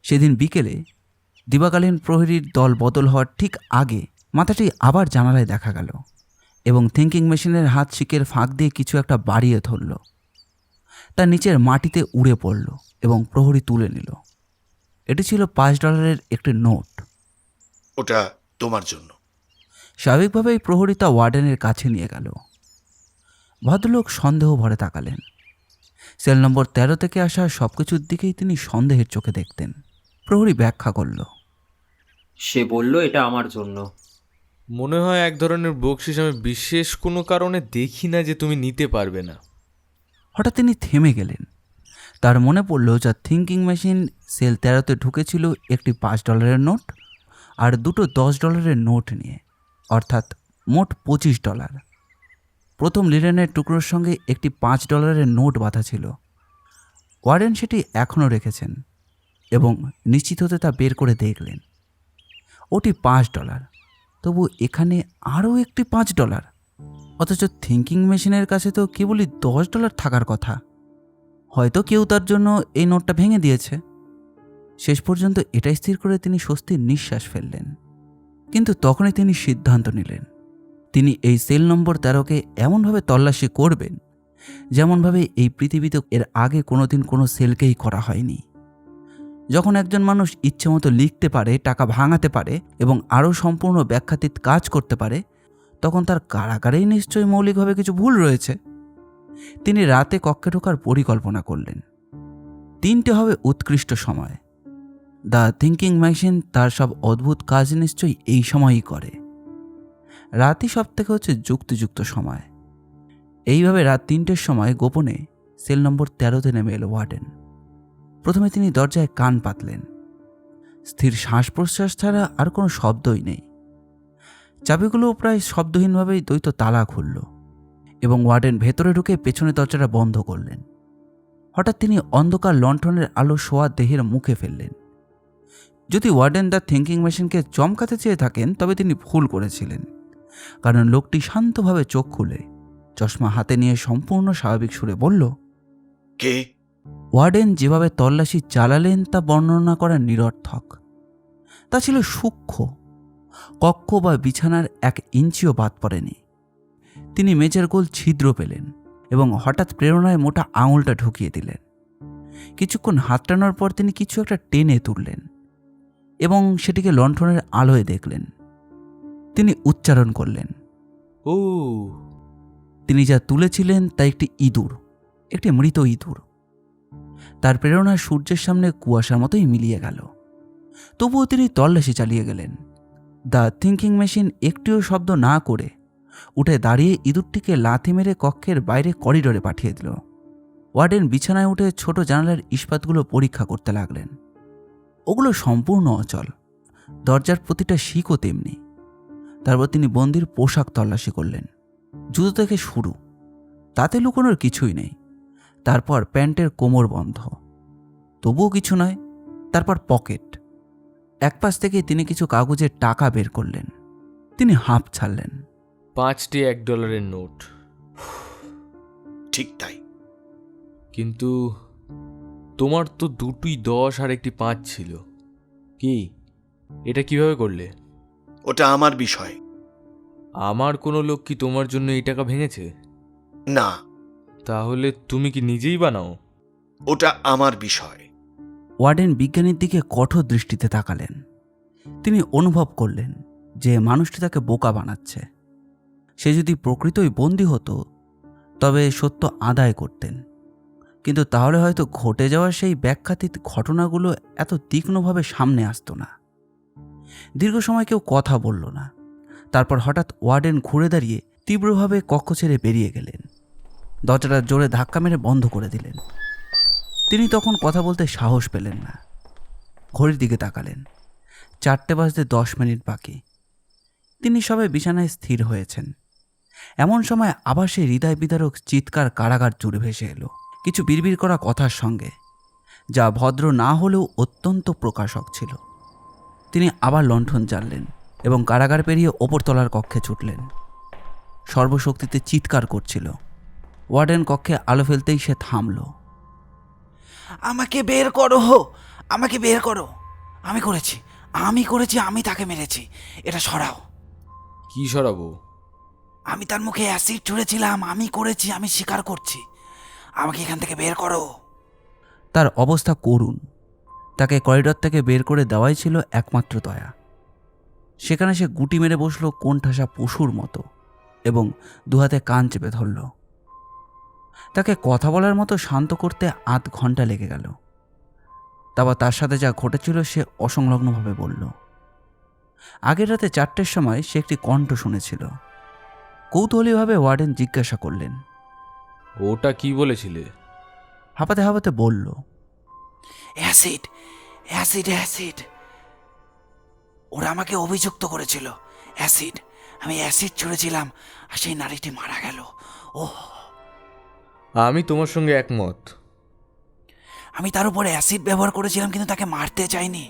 সেদিন বিকেলে দিবাকালীন প্রহরীর দল বদল হওয়ার ঠিক আগে মাথাটি আবার জানালায় দেখা গেল, এবং থিঙ্কিং মেশিনের হাত শিকের ফাঁক দিয়ে কিছু একটা বাড়িয়ে ধরল। তার নিচের মাটিতে উড়ে পড়ল এবং প্রহরী তুলে নিল। এটি ছিল $5 একটি নোট। ওটা তোমার জন্য। স্বাভাবিকভাবেই প্রহরী তা ওয়ার্ডেনের কাছে নিয়ে গেল। ভদ্রলোক সন্দেহ ভরে তাকালেন। সেল নম্বর 13 থেকে আসা সবকিছুর দিকেই তিনি সন্দেহের চোখে দেখতেন। প্রহরী ব্যাখ্যা করল। সে বলল এটা আমার জন্য। মনে হয় এক ধরনের বকশিস আমি বিশেষ কোনো কারণে দেখি না যে তুমি নিতে পারবে না। হঠাৎ তিনি থেমে গেলেন। তার মনে পড়ল যা থিঙ্কিং মেশিন সেল 13তে ঢুকেছিল একটি $5 নোট আর 2টো $10 নোট নিয়ে, অর্থাৎ মোট $25। প্রথম লিনেনের টুকরোর সঙ্গে একটি $5 নোট বাঁধা ছিল। ওয়ারেন সেটি এখনও রেখেছেন এবং নিশ্চিত হতে তা বের করে দেখলেন। ওটি $5, তবু এখানে আরও একটি $5, অথচ থিঙ্কিং মেশিনের কাছে তো কেবলই $10 থাকার কথা। হয়তো কেউ তার জন্য এই নোটটা ভেঙে দিয়েছে। শেষ পর্যন্ত এটাই স্থির করে তিনি স্বস্তির নিঃশ্বাস ফেললেন। কিন্তু তখনই তিনি সিদ্ধান্ত নিলেন তিনি এই সেল নম্বর 13কে এমনভাবে তল্লাশি করবেন যেমনভাবে এই পৃথিবীতে এর আগে কোনোদিন কোনো সেলকেই করা হয়নি। যখন একজন মানুষ ইচ্ছেমতো লিখতে পারে, টাকা ভাঙাতে পারে এবং আরও সম্পূর্ণ ব্যাখ্যাতীত কাজ করতে পারে, তখন তার কারাগারেই নিশ্চয়ই মৌলিকভাবে কিছু ভুল রয়েছে। তিনি রাতে কক্ষে ঢোকার পরিকল্পনা করলেন। 3টে হবে উৎকৃষ্ট সময়। দ্য থিঙ্কিং মেশিন তার সব অদ্ভুত কাজ নিশ্চয়ই এই সময়ই করে। রাতই সব থেকে হচ্ছে যুক্তিযুক্ত সময়। এইভাবে রাত 3টের সময় গোপনে সেল নম্বর 13তে নেমে এলো ওয়ার্ডেন। প্রথমে তিনি দরজায় কান পাতলেন। স্থির শ্বাস প্রশ্বাস ছাড়া আর কোনো শব্দই নেই। চাবিগুলো প্রায় শব্দহীনভাবেই দ্বৈত তালা খুলল এবং ওয়ার্ডেন ভেতরে ঢুকে পেছনে দরজাটা বন্ধ করলেন। হঠাৎ তিনি অন্ধকার লণ্ঠনের আলো শোয়া দেহের মুখে ফেললেন। যদি ওয়ার্ডেন দ্য থিঙ্কিং মেশিনকে চমকাতে চেয়ে থাকেন তবে তিনি ভুল করেছিলেন, কারণ লোকটি শান্তভাবে চোখ খুলে চশমা হাতে নিয়ে সম্পূর্ণ স্বাভাবিক সুরে বলল, কে? ওয়ার্ডেন যেভাবে তল্লাশি চালালেন তা বর্ণনা করা নিরর্থক। তা ছিল সূক্ষ্ম। কক্ষ বা বিছানার 1 ইঞ্চিও বাদ পড়েনি। তিনি মেঝের গোল ছিদ্র পেলেন এবং হঠাৎ প্রেরণায় মোটা আঙুলটা ঢুকিয়ে দিলেন। কিছুক্ষণ হাত টানার পর তিনি কিছু একটা টেনে তুললেন এবং সেটিকে লণ্ঠনের আলোয় দেখলেন। তিনি উচ্চারণ করলেন, ও! তিনি যা তুলেছিলেন তা একটি ইঁদুর, একটি মৃত ইঁদুর। তার প্রেরণা সূর্যের সামনে কুয়াশার মতোই মিলিয়ে গেল। তবুও তিনি তল্লাশি চালিয়ে গেলেন। দ্য থিঙ্কিং মেশিন একটিও শব্দ না করে উঠে দাঁড়িয়ে ইঁদুরটিকে লাথি মেরে কক্ষের বাইরে করিডোরে পাঠিয়ে দিল। ওয়ার্ডেন বিছানায় উঠে ছোট জানালার ইস্পাতগুলো পরীক্ষা করতে লাগলেন। ওগুলো সম্পূর্ণ অচল, দরজার প্রতিটা শিকও তেমনি। তারপর তিনি বন্দির পোশাক তল্লাশি করলেন, জুতো থেকে শুরু। তাতে লুকোনোর কিছুই নেই। তারপর প্যান্টের কোমর বন্ধ, তবুও কিছু নয়। তারপর পকেট, এক পাশ থেকে তিনি কিছু কাগজের টাকা বের করলেন। তিনি হাঁপ ছাড়লেন। 5টি $1 নোট। ঠিক তাই। কিন্তু তোমার তো 2টি 10 আর একটি 5 ছিল। কি, এটা কিভাবে করলে? ওটা আমার বিষয়। আমার কোনো লোক কি তোমার জন্য এই টাকা ভেঙেছে? না, তাহলে তুমি কি নিজেই বানাও? ওটা আমার বিষয়। ওয়ার্ডেন বিজ্ঞানীর দিকে কঠোর দৃষ্টিতে তাকালেন। তিনি অনুভব করলেন যে মানুষটি তাকে বোকা বানাচ্ছে। সে যদি প্রকৃতই বন্দী হতো তবে সত্য আদায় করতেন, কিন্তু তাহলে হয়তো ঘটে যাওয়া সেই ব্যাখ্যাতীত ঘটনাগুলো এত তীক্ষ্ণভাবে সামনে আসতো না। দীর্ঘ সময় কেউ কথা বলল না। তারপর হঠাৎ ওয়ার্ডেন ঘুরে দাঁড়িয়ে তীব্রভাবে কক্ষ ছেড়ে বেরিয়ে গেলেন। দরজাটা জোরে ধাক্কা মেরে বন্ধ করে দিলেন। তিনি তখন কথা বলতে সাহস পেলেন না। ঘড়ির দিকে তাকালেন। 4টে বাজতে 10 মিনিট বাকি। তিনি সবে বিছানায় স্থির হয়েছেন। এমন সময় আবার সেই হৃদয় বিদারক চিৎকার কারাগার জুড়ে ভেসে এলো, কিছু বিড়বিড় করা কথার সঙ্গে, যা ভদ্র না হলেও অত্যন্ত প্রকাশক ছিল। তিনি আবার লণ্ঠন জ্বাললেন এবং কারাগার পেরিয়ে ওপরতলার কক্ষে ছুটলেন। সর্বশক্তিতে চিৎকার করছিল। ওয়ার্ডেন কক্ষে আলো ফেলতেই সে থামল। আমাকে বের করো, আমাকে বের করো। আমি করেছি, আমি তাকে মেরেছি। এটা সরাও। কি সরাবো? আমি তার মুখে অ্যাসিড ছুঁড়েছিলাম। আমি করেছি, আমি স্বীকার করছি। আমাকে এখান থেকে বের করো। তার অবস্থা করুণ। তাকে করিডর থেকে বের করে দেওয়াই ছিল একমাত্র দয়া। সেখানে সে গুটি মেরে বসলো কোণঠাসা পশুর মতো এবং দুহাতে কান চেপে ধরল। তাকে কথা বলার মতো শান্ত করতে 8 ঘন্টা লেগে গেল। তারপর তার সাথে যা ঘটেছিল সে অসংলগ্নভাবে বলল। আগের রাতে 4টের সময় সে একটি কণ্ঠ শুনেছিল। কৌতূহলীভাবে ওয়ার্ডেন জিজ্ঞাসা করলেন। ওটা কি বলেছিলে? হাঁপাতে হাঁপাতে বলল, অ্যাসিড অ্যাসিড অ্যাসিড। ওরা আমাকে অভিযুক্ত করেছিল। অ্যাসিড, আমি অ্যাসিড ছুঁড়েছিলাম আর সেই নারীটি মারা গেল। ওহ, আমি তোমার সঙ্গে একমত। আমি তার উপরে অ্যাসিড ব্যবহার করেছিলাম, কিন্তু তাকে মারতে চাইনি।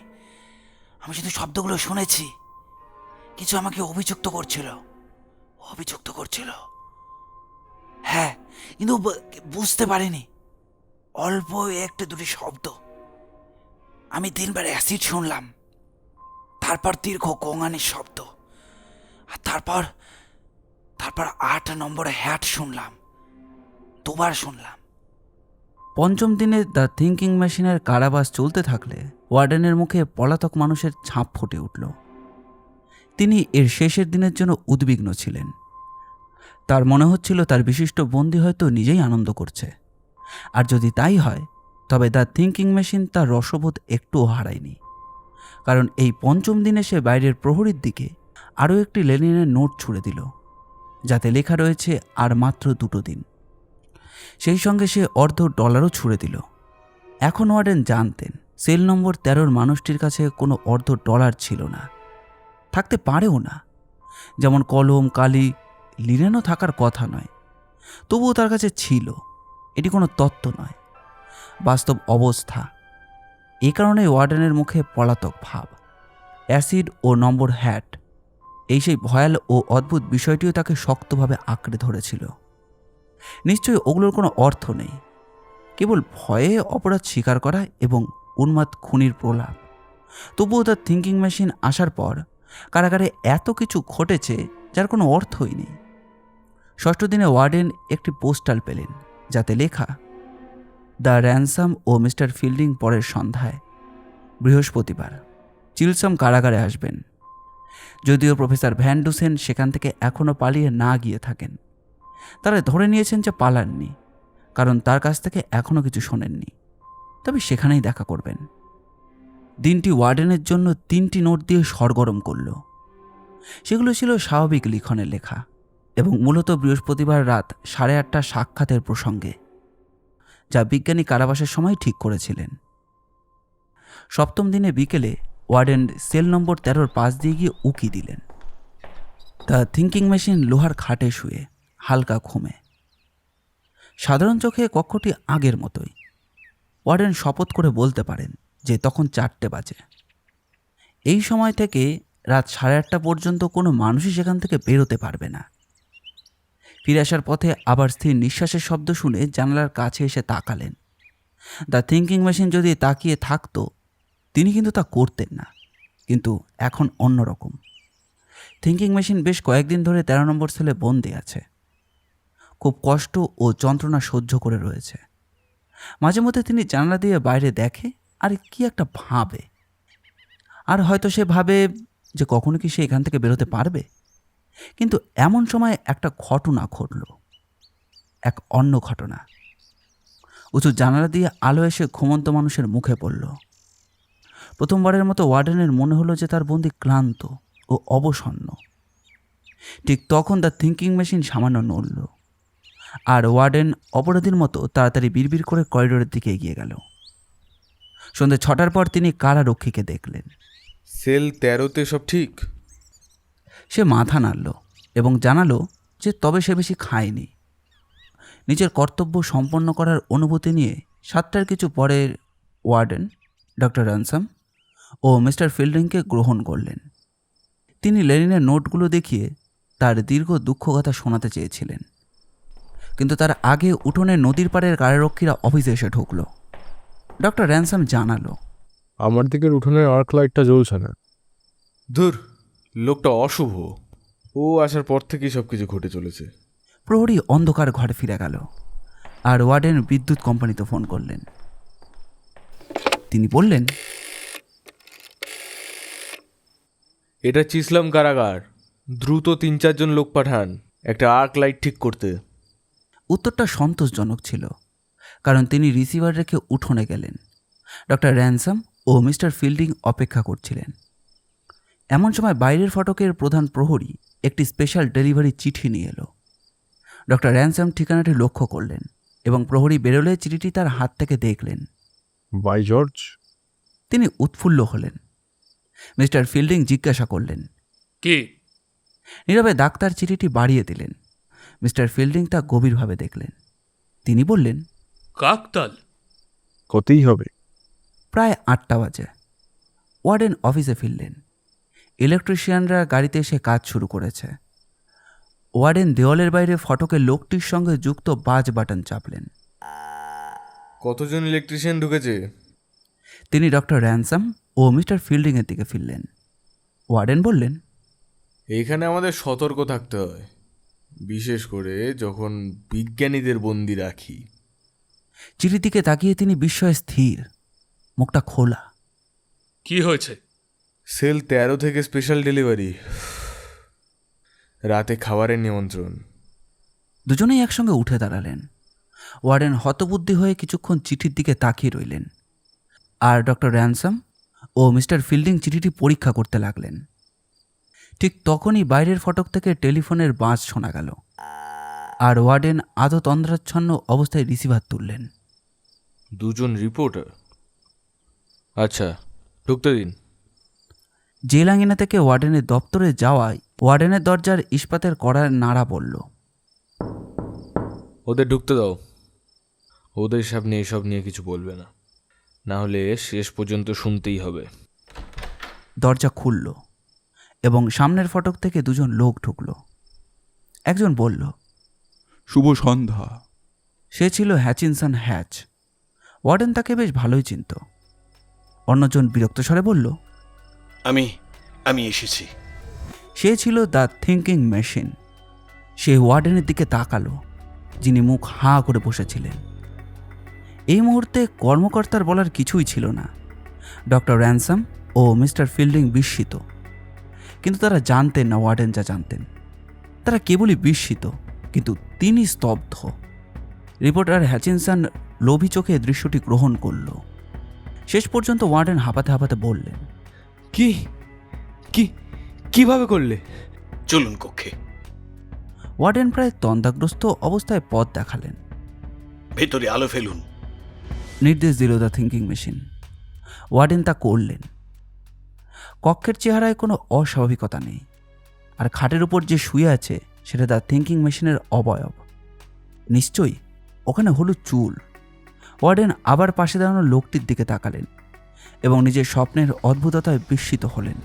আমি শুধু শব্দগুলো শুনেছি। কিছু আমাকে অভিযুক্ত করছিল। হ্যাঁ, কিন্তু বুঝতে পারিনি। অল্প 1-2টি শব্দ। আমি 3বার অ্যাসিড শুনলাম, তারপর দীর্ঘ গোঙানির শব্দ, আর তারপর 8 নম্বরে হ্যাট শুনলাম। 2বার শুনলাম। 5ম দিনে দ্য থিঙ্কিং মেশিনের কারাবাস চলতে থাকলে ওয়ার্ডেনের মুখে পলাতক মানুষের ছাপ ফুটে উঠল। তিনি এর শেষের দিনের জন্য উদ্বিগ্ন ছিলেন। তার মনে হচ্ছিল তার বিশিষ্ট বন্দী হয়তো নিজেই আনন্দ করছে। আর যদি তাই হয় তবে দ্য থিঙ্কিং মেশিন তার রসবোধ একটুও হারায়নি, কারণ এই 5ম দিনে সে বাইরের প্রহরীর দিকে আরও একটি লেনিনের নোট ছুঁড়ে দিল, যাতে লেখা রয়েছে আর মাত্র 2 দিন। সেই সঙ্গে সে $1/2 ছুঁড়ে দিল। এখন ওয়ার্ডেন জানতেন সেল নম্বর 13-র মানুষটির কাছে কোনো $1/2 ছিল না, থাকতে পারেও না। যেমন কলম, কালি, লিনেনও থাকার কথা নয়, তবুও তার কাছে ছিল। এটি কোনো তত্ত্ব নয়, বাস্তব অবস্থা। এ কারণে ওয়ার্ডেনের মুখে পলাতক ভাব। অ্যাসিড ও নম্বর হ্যাট, এই সেই ভয়াল ও অদ্ভুত বিষয়টিও তাকে শক্তভাবে আঁকড়ে ধরেছিল। নিশ্চয়ই ওগুলোর কোনো অর্থ নেই, কেবল ভয়ে অপরাধ স্বীকার করা এবং উন্মাদ খুনির প্রলাপ। তবুও তার থিঙ্কিং মেশিন আসার পর কারাগারে এত কিছু ঘটেছে যার কোনো অর্থই নেই। 6ষ্ঠ দিনে ওয়ার্ডেন একটি পোস্টাল পেলেন, যাতে লেখা, দ্য র্যানসাম ও মিস্টার ফিল্ডিং পরের সন্ধ্যায় বৃহস্পতিবার চিলসাম কারাগারে আসবেন। যদিও প্রফেসর ভ্যান ডুসেন সেখান থেকে এখনও পালিয়ে না গিয়ে থাকেন। তারা ধরে নিয়েছেন যে পালাননি, কারণ তার কাছ থেকে এখনও কিছু শোনেননি। তবে সেখানেই দেখা করবেন। দিনটি ওয়ার্ডেনের জন্য 3টি নোট দিয়ে সরগরম করল। সেগুলো ছিল স্বাভাবিক লিখনের লেখা এবং মূলত বৃহস্পতিবার রাত 8:30 সাক্ষাতের প্রসঙ্গে, যা বিজ্ঞানী কারাবাসের সময় ঠিক করেছিলেন। 7ম দিনে বিকেলে ওয়ার্ডেন সেল নম্বর 13-র পাশ দিয়ে গিয়ে উকি দিলেন। দ্য থিঙ্কিং মেশিন লোহার খাটে শুয়ে হালকা ঘুমে। সাধারণ চোখে কক্ষটি আগের মতোই। ওয়ার্ডেন শপথ করে বলতে পারেন যে তখন 4টে বাজে। এই সময় থেকে রাত 8:30 পর্যন্ত কোনো মানুষই সেখান থেকে বেরোতে পারবে না। ফিরে আসার পথে আবার স্থির নিঃশ্বাসের শব্দ শুনে জানালার কাছে এসে তাকালেন। দ্য থিঙ্কিং মেশিন যদি তাকিয়ে থাকতো, তিনি কিন্তু তা করতেন না। কিন্তু এখন অন্যরকম। থিঙ্কিং মেশিন বেশ কয়েকদিন ধরে 13 নম্বর সেলে বন্দি আছে। খুব কষ্ট ও যন্ত্রণা সহ্য করে রয়েছে। মাঝে মধ্যে তিনি জানলা দিয়ে বাইরে দেখে আর কি একটা ভাবে। আর হয়তো সে ভাবে যে কখনো কি সে এখান থেকে বেরোতে পারবে। কিন্তু এমন সময় একটা ঘটনা ঘটল, এক অন্য ঘটনা। উঁচু জানালা দিয়ে আলো এসে ঘুমন্ত মানুষের মুখে পড়ল। প্রথমবারের মতো ওয়ার্ডেনের মনে হলো যে তার বন্দি ক্লান্ত ও অবসন্ন। ঠিক তখন দ্য থিঙ্কিং মেশিন সামান্য নড়ল, আর ওয়ার্ডেন অপরাধীর মতো তাড়াতাড়ি বিড়বিড় করে করিডোরের দিকে এগিয়ে গেল। সন্ধ্যে 6টার পর তিনি কারারক্ষীকে দেখলেন। সেল 13তে সব ঠিক? সে মাথা নাড়ল এবং জানালো যে তবে সে বেশি খায়নি। নিজের কর্তব্য সম্পন্ন করার অনুভূতি নিয়ে 7টার কিছু পরে ওয়ার্ডেন ডক্টর র্যানসাম ও মিস্টার ফিল্ডিংকে গ্রহণ করলেন। তিনি লেনিনের নোটগুলো দেখিয়ে তার দীর্ঘ দুঃখকথা শোনাতে চেয়েছিলেন, কিন্তু তার আগে উঠোনে নদীর পাড়ের কারারক্ষীরা অফিসে এসে ঢুকল। ডক্টর র্যানসাম জানালো, আমার দিকের উঠোনের আর্ক লাইটটা জ্বলছে না। ধুর, লোকটা অশুভ। ও আসার পর থেকেই সব কিছু ঘটে চলেছে। প্রহরী অন্ধকার ঘরে ফিরে গেল, আর ওয়ার্ডেন বিদ্যুৎ কোম্পানিতে ফোন করলেন। তিনি বললেন, এটা চিসলাম কারাগার, দ্রুত 3-4 জন লোক পাঠান একটা আর্ক লাইট ঠিক করতে। উত্তরটা সন্তোষজনক ছিল, কারণ তিনি রিসিভার রেখে উঠোনে গেলেন। ডক্টর র্যানসাম ও মিস্টার ফিল্ডিং অপেক্ষা করছিলেন। এমন সময় বাইরের ফটকের প্রধান প্রহরী একটি স্পেশাল ডেলিভারি চিঠি নিয়ে এলো। ডক্টর র্যানসাম ঠিকানাটি লক্ষ্য করলেন এবং প্রহরী বেরোলে চিঠিটি তার হাত থেকে দেখলেন। By George. তিনি উৎফুল্ল হলেন। মিস্টার ফিল্ডিং জিজ্ঞাসা করলেন, কি? নীরবে ডাক্তার চিঠিটি বাড়িয়ে দিলেন। মিস্টার ফিল্ডিং তা গভীরভাবে দেখলেন। তিনি বললেন, কাকতাল। হতেই হবে। প্রায় 8টা বাজে। ওয়ার্ডেন অফিসে ফিরলেন। ইলেকট্রিশিয়ানরা গাড়িতে এসে কাজ শুরু করেছে। ওয়ার্ডেন দেওয়ালের বাইরে ফটকের লোকটির সঙ্গে যুক্ত বাজ বাটন চাপলেন। কতজন ইলেকট্রিশিয়ান ঢুকেছে? তিনি ডক্টর র্যানসাম ও মিস্টার ফিল্ডিংয়ের দিকে ফিরলেন। ওয়ার্ডেন বললেন, এইখানে আমাদের সতর্ক থাকতে হয়, বিশেষ করে যখন বিজ্ঞানীদের বন্দি রাখি। চিঠির দিকে তাকিয়ে তিনি বিস্ময়ে স্থির, মুখটা খোলা। কি হয়েছে? সেল 13 থেকে স্পেশাল ডেলিভারি, রাতে খাবারের নিমন্ত্রণ। দুজনেই একসঙ্গে উঠে দাঁড়ালেন। ওয়ার্ডেন হতবুদ্ধি হয়ে কিছুক্ষণ চিঠির দিকে তাকিয়ে রইলেন, আর ডক্টর র্যানসাম ও মিস্টার ফিল্ডিং চিঠিটি পরীক্ষা করতে লাগলেন। ঠিক তখনই বাইরের ফটক থেকে টেলিফোনের বাজ শোনা গেল, আর ওয়ার্ডেন আদৌ তন্দ্রাচ্ছন্ন অবস্থায় রিসিভার তুললেন। 2 জন রিপোর্টার? আচ্ছা, ঢুকতে দিন। জেল আঙিনা থেকে ওয়ার্ডেনের দপ্তরে যাওয়ায় ওয়ার্ডেনের দরজার ইস্পাতের কড়ার নাড়া পড়ল। ওদের ঢুকতে দাও। ওদের সামনে এসব নিয়ে কিছু বলবে না, না হলে শেষ পর্যন্ত শুনতেই হবে। দরজা খুলল এবং সামনের ফটক থেকে 2 জন লোক ঢুকল। একজন বলল, শুভ সন্ধ্যা। সে ছিল হ্যাচিনসন হ্যাচ। ওয়ার্ডেন তাকে বেশ ভালোই চিনত। অন্যজন বিরক্ত স্বরে বলল, আমি এসেছি। সে ছিল দ্য থিঙ্কিং মেশিন। সে ওয়ার্ডেনের দিকে তাকালো, যিনি মুখ হাঁ করে বসেছিলেন। এই মুহূর্তে কর্মকর্তার বলার কিছুই ছিল না। ডক্টর র্যানসাম ও মিস্টার ফিল্ডিং বিস্মিত, কিন্তু তারা জানতেন না ওয়ার্ডেন যা জানতেন। তারা কেবলই বিস্মিত, কিন্তু তিনি স্তব্ধ। রিপোর্টার হ্যাচিনসন লোভী চোখে দৃশ্যটি গ্রহণ করল। শেষ পর্যন্ত ওয়ার্ডেন হাঁপাতে হাঁপাতে বললেন, কি কি কিভাবে করলে? চলুন কক্ষে। ওয়ার্ডেন প্রায় তন্দ্রাগ্রস্ত অবস্থায় পথ দেখালেন। ভেতরে আলো ফেলুন, নির্দেশ দিল দ্য থিঙ্কিং মেশিন। ওয়ার্ডেন তা করলেন। কক্ষের চেহারায় কোনো অস্বাভাবিকতা নেই, আর খাটের উপর যে শুয়ে আছে সেটা দ্য থিঙ্কিং মেশিনের অবয়ব। নিশ্চয়ই ওখানে হলুদ চুল। ওয়ার্ডেন আবার পাশে দাঁড়ানো লোকটির দিকে তাকালেন এবং নিজের স্বপ্নের অদ্ভুততায় বিস্মিত হলেন।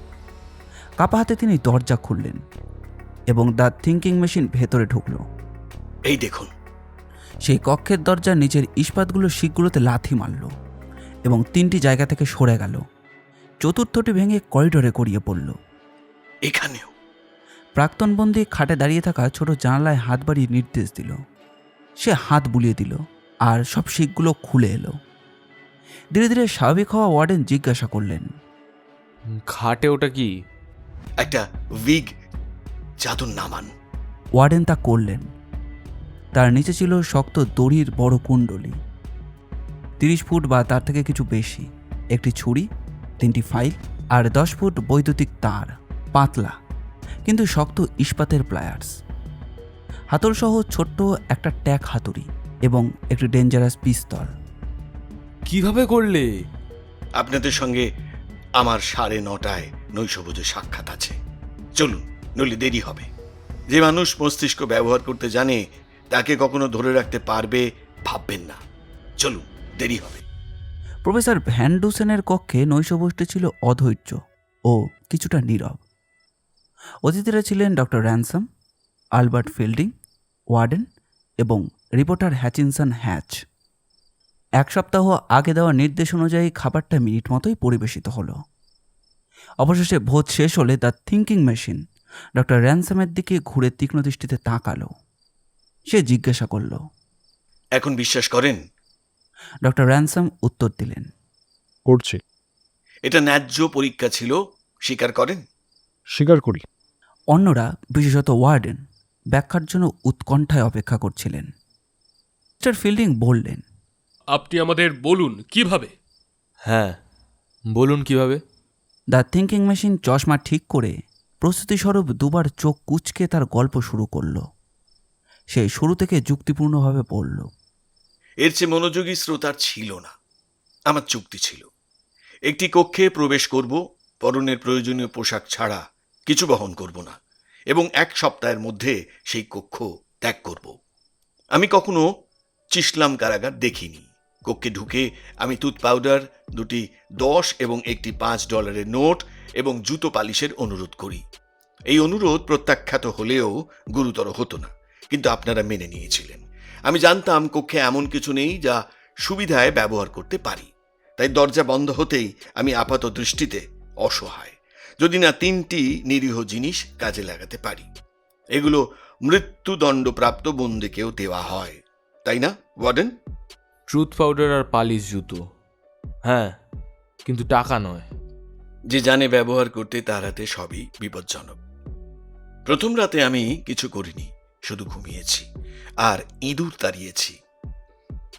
কাপা হাতে তিনি দরজা খুললেন এবং দ্য থিঙ্কিং মেশিন ভেতরে ঢুকল। এই দেখুন। সেই কক্ষের দরজার নিচের ইস্পাতগুলো শিকগুলোতে লাথি মারল এবং 3টি জায়গা থেকে সরে গেল। চতুর্থটি ভেঙে করিডোরে গড়িয়ে পড়ল। এখানেও। প্রাক্তন বন্দী খাটে দাঁড়িয়ে থাকা ছোট জানালায় হাত বাড়িয়ে নির্দেশ দিল। সে হাত বুলিয়ে দিল আর সব শিকগুলো খুলে এলো। ধীরে ধীরে স্বাভাবিক হওয়া ওয়ার্ডেন জিজ্ঞাসা করলেন, খাটে ওটা কি? একটা উইগ। চাদর নামান। ওয়ার্ডেন তা করলেন। তার নিচে ছিল শক্ত দড়ির বড় কুণ্ডলী, 30 ফুট বা তার থেকে কিছু বেশি, একটি ছুরি, 3টি ফাইল আর 10 ফুট বৈদ্যুতিক তার, পাতলা কিন্তু শক্ত ইস্পাতের প্লায়ার্স, হাতলসহ ছোট্ট একটা ট্যাক হাতুড়ি এবং একটি ডেঞ্জারাস পিস্তল। কিভাবে করলে? আপনাদের সঙ্গে আমার 9:30 নৈশভোজে সাক্ষাৎ আছে। চলুন, নইলে দেরি হবে। যে মানুষ মস্তিষ্ক ব্যবহার করতে জানে তাকে কখনো ধরে রাখতে পারবে ভাববেন না। চলুন, দেরি হবে। প্রফেসর ভ্যান ডুসেনের কক্ষে নৈশভোজটি ছিল অধৈর্য ও কিছুটা নীরব। অতিথিরা ছিলেন doctor ransom, Albert fielding, warden এবং রিপোর্টার হ্যাচিনসন হ্যাচ। 1 সপ্তাহ আগে দেওয়া নির্দেশ অনুযায়ী খাবারটা মিনিট মতোই পরিবেশিত হলো। অবশেষে ভোজ শেষ হলে দ্য থিঙ্কিং মেশিন ডক্টর র্যানসামের দিকে ঘুরে তীক্ষ্ণ দৃষ্টিতে তাকালো। সে জিজ্ঞাসা করল, এখন বিশ্বাস করেন? ডক্টর র্যানসাম উত্তর দিলেন, করছি। এটা ন্যায্য পরীক্ষা ছিল, স্বীকার করেন? স্বীকার করি। অন্যরা, বিশেষত ওয়ার্ডেন, ব্যাখ্যার জন্য উৎকণ্ঠায় অপেক্ষা করছিলেন। মিস্টার ফিল্ডিং বললেন, আপনি আমাদের বলুন কিভাবে। হ্যাঁ, বলুন কিভাবে। দ্য থিঙ্কিং মেশিন চশমা ঠিক করে প্রস্তুতিস্বরূপ দুবার চোখ কুঁচকে তার গল্প শুরু করল। সে শুরু থেকে যুক্তিপূর্ণভাবে বলল, এর চেয়ে মনোযোগী শ্রোতার ছিল না। আমার চুক্তি ছিল, একটি কক্ষে প্রবেশ করব, পরনের প্রয়োজনীয় পোশাক ছাড়া কিছু বহন করব না এবং 1 সপ্তাহের মধ্যে সেই কক্ষ ত্যাগ করব। আমি কখনো চিসলাম কারাগার দেখিনি। কক্ষে ঢুকে আমি টুথ পাউডার, 2টি 10 এবং একটি $5 নোট এবং জুতো পালিশের অনুরোধ করি। এই অনুরোধ প্রত্যাখ্যাত হলেও গুরুতর হতো না, কিন্তু আপনারা মেনে নিয়েছিলেন। আমি জানতাম কক্ষে এমন কিছু নেই যা সুবিধায় ব্যবহার করতে পারি, তাই দরজা বন্ধ হতেই আমি আপাত দৃষ্টিতে অসহায়, যদি না 3টি নিরীহ জিনিস কাজে লাগাতে পারি। এগুলো মৃত্যুদণ্ডপ্রাপ্ত বন্দীকেও দেওয়া হয়, তাই না ওয়ার্ডেন? ট্রুথ পাউডার আর পালিশ জুতো, হ্যাঁ, কিন্তু টাকা নয়। যে জানে ব্যবহার করতে তার হাতে সবই বিপজ্জনক। প্রথম রাতে আমি কিছু করিনি, শুধু ঘুমিয়েছি আর ইঁদুর তাড়িয়েছি।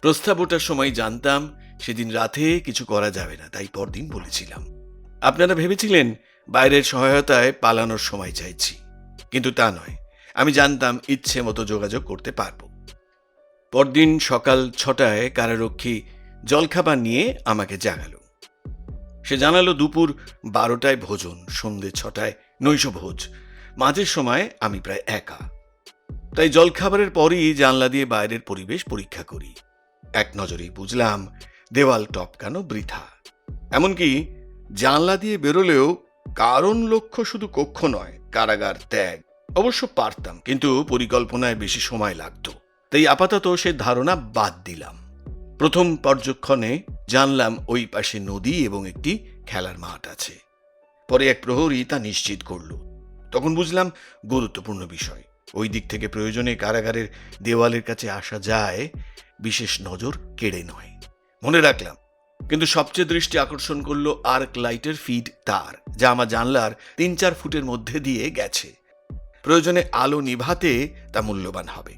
প্রস্তাব ওঠার সময় জানতাম সেদিন রাতে কিছু করা যাবে না, তাই পরদিন বলেছিলাম। আপনারা ভেবেছিলেন বাইরের সহায়তায় পালানোর সময় চাইছি, কিন্তু তা নয়। আমি জানতাম ইচ্ছে মতো যোগাযোগ করতে পারবো। পরদিন সকাল 6টায় কারারক্ষী জলখাবার নিয়ে আমাকে জাগালো। সে জানালো দুপুর 12টায় ভোজন, সন্ধ্যে 6টায় নৈশভোজ। মাঝের সময় আমি প্রায় একা, তাই জলখাবারের পরই জানলা দিয়ে বাইরের পরিবেশ পরীক্ষা করি। এক নজরেই বুঝলাম দেওয়াল টপকানো বৃথা। এমনকি জানলা দিয়ে বেরোলেও কারণ লক্ষ্য শুধু কক্ষ নয়, কারাগার ত্যাগ। অবশ্য পারতাম, কিন্তু পরিকল্পনায় বেশি সময় লাগতো, তাই আপাতত সে ধারণা বাদ দিলাম। প্রথম পর্যক্ষণে জানলাম ওই পাশে নদী এবং একটি খেলার মাঠ আছে। পরে এক প্রহরী তা নিশ্চিত করল। তখন বুঝলাম গুরুত্বপূর্ণ বিষয়। ওই দিক থেকে প্রয়োজনে কারাগারের দেওয়ালের কাছে আসা যায়, বিশেষ নজর কেড়ে নয়। মনে রাখলাম, কিন্তু সবচেয়ে দৃষ্টি আকর্ষণ করলো আর্ক লাইটের ফিড তার, যা আমার জানলার 3-4 ফুটের মধ্যে দিয়ে গেছে। প্রয়োজনে আলো নিভাতে তা মূল্যবান হবে।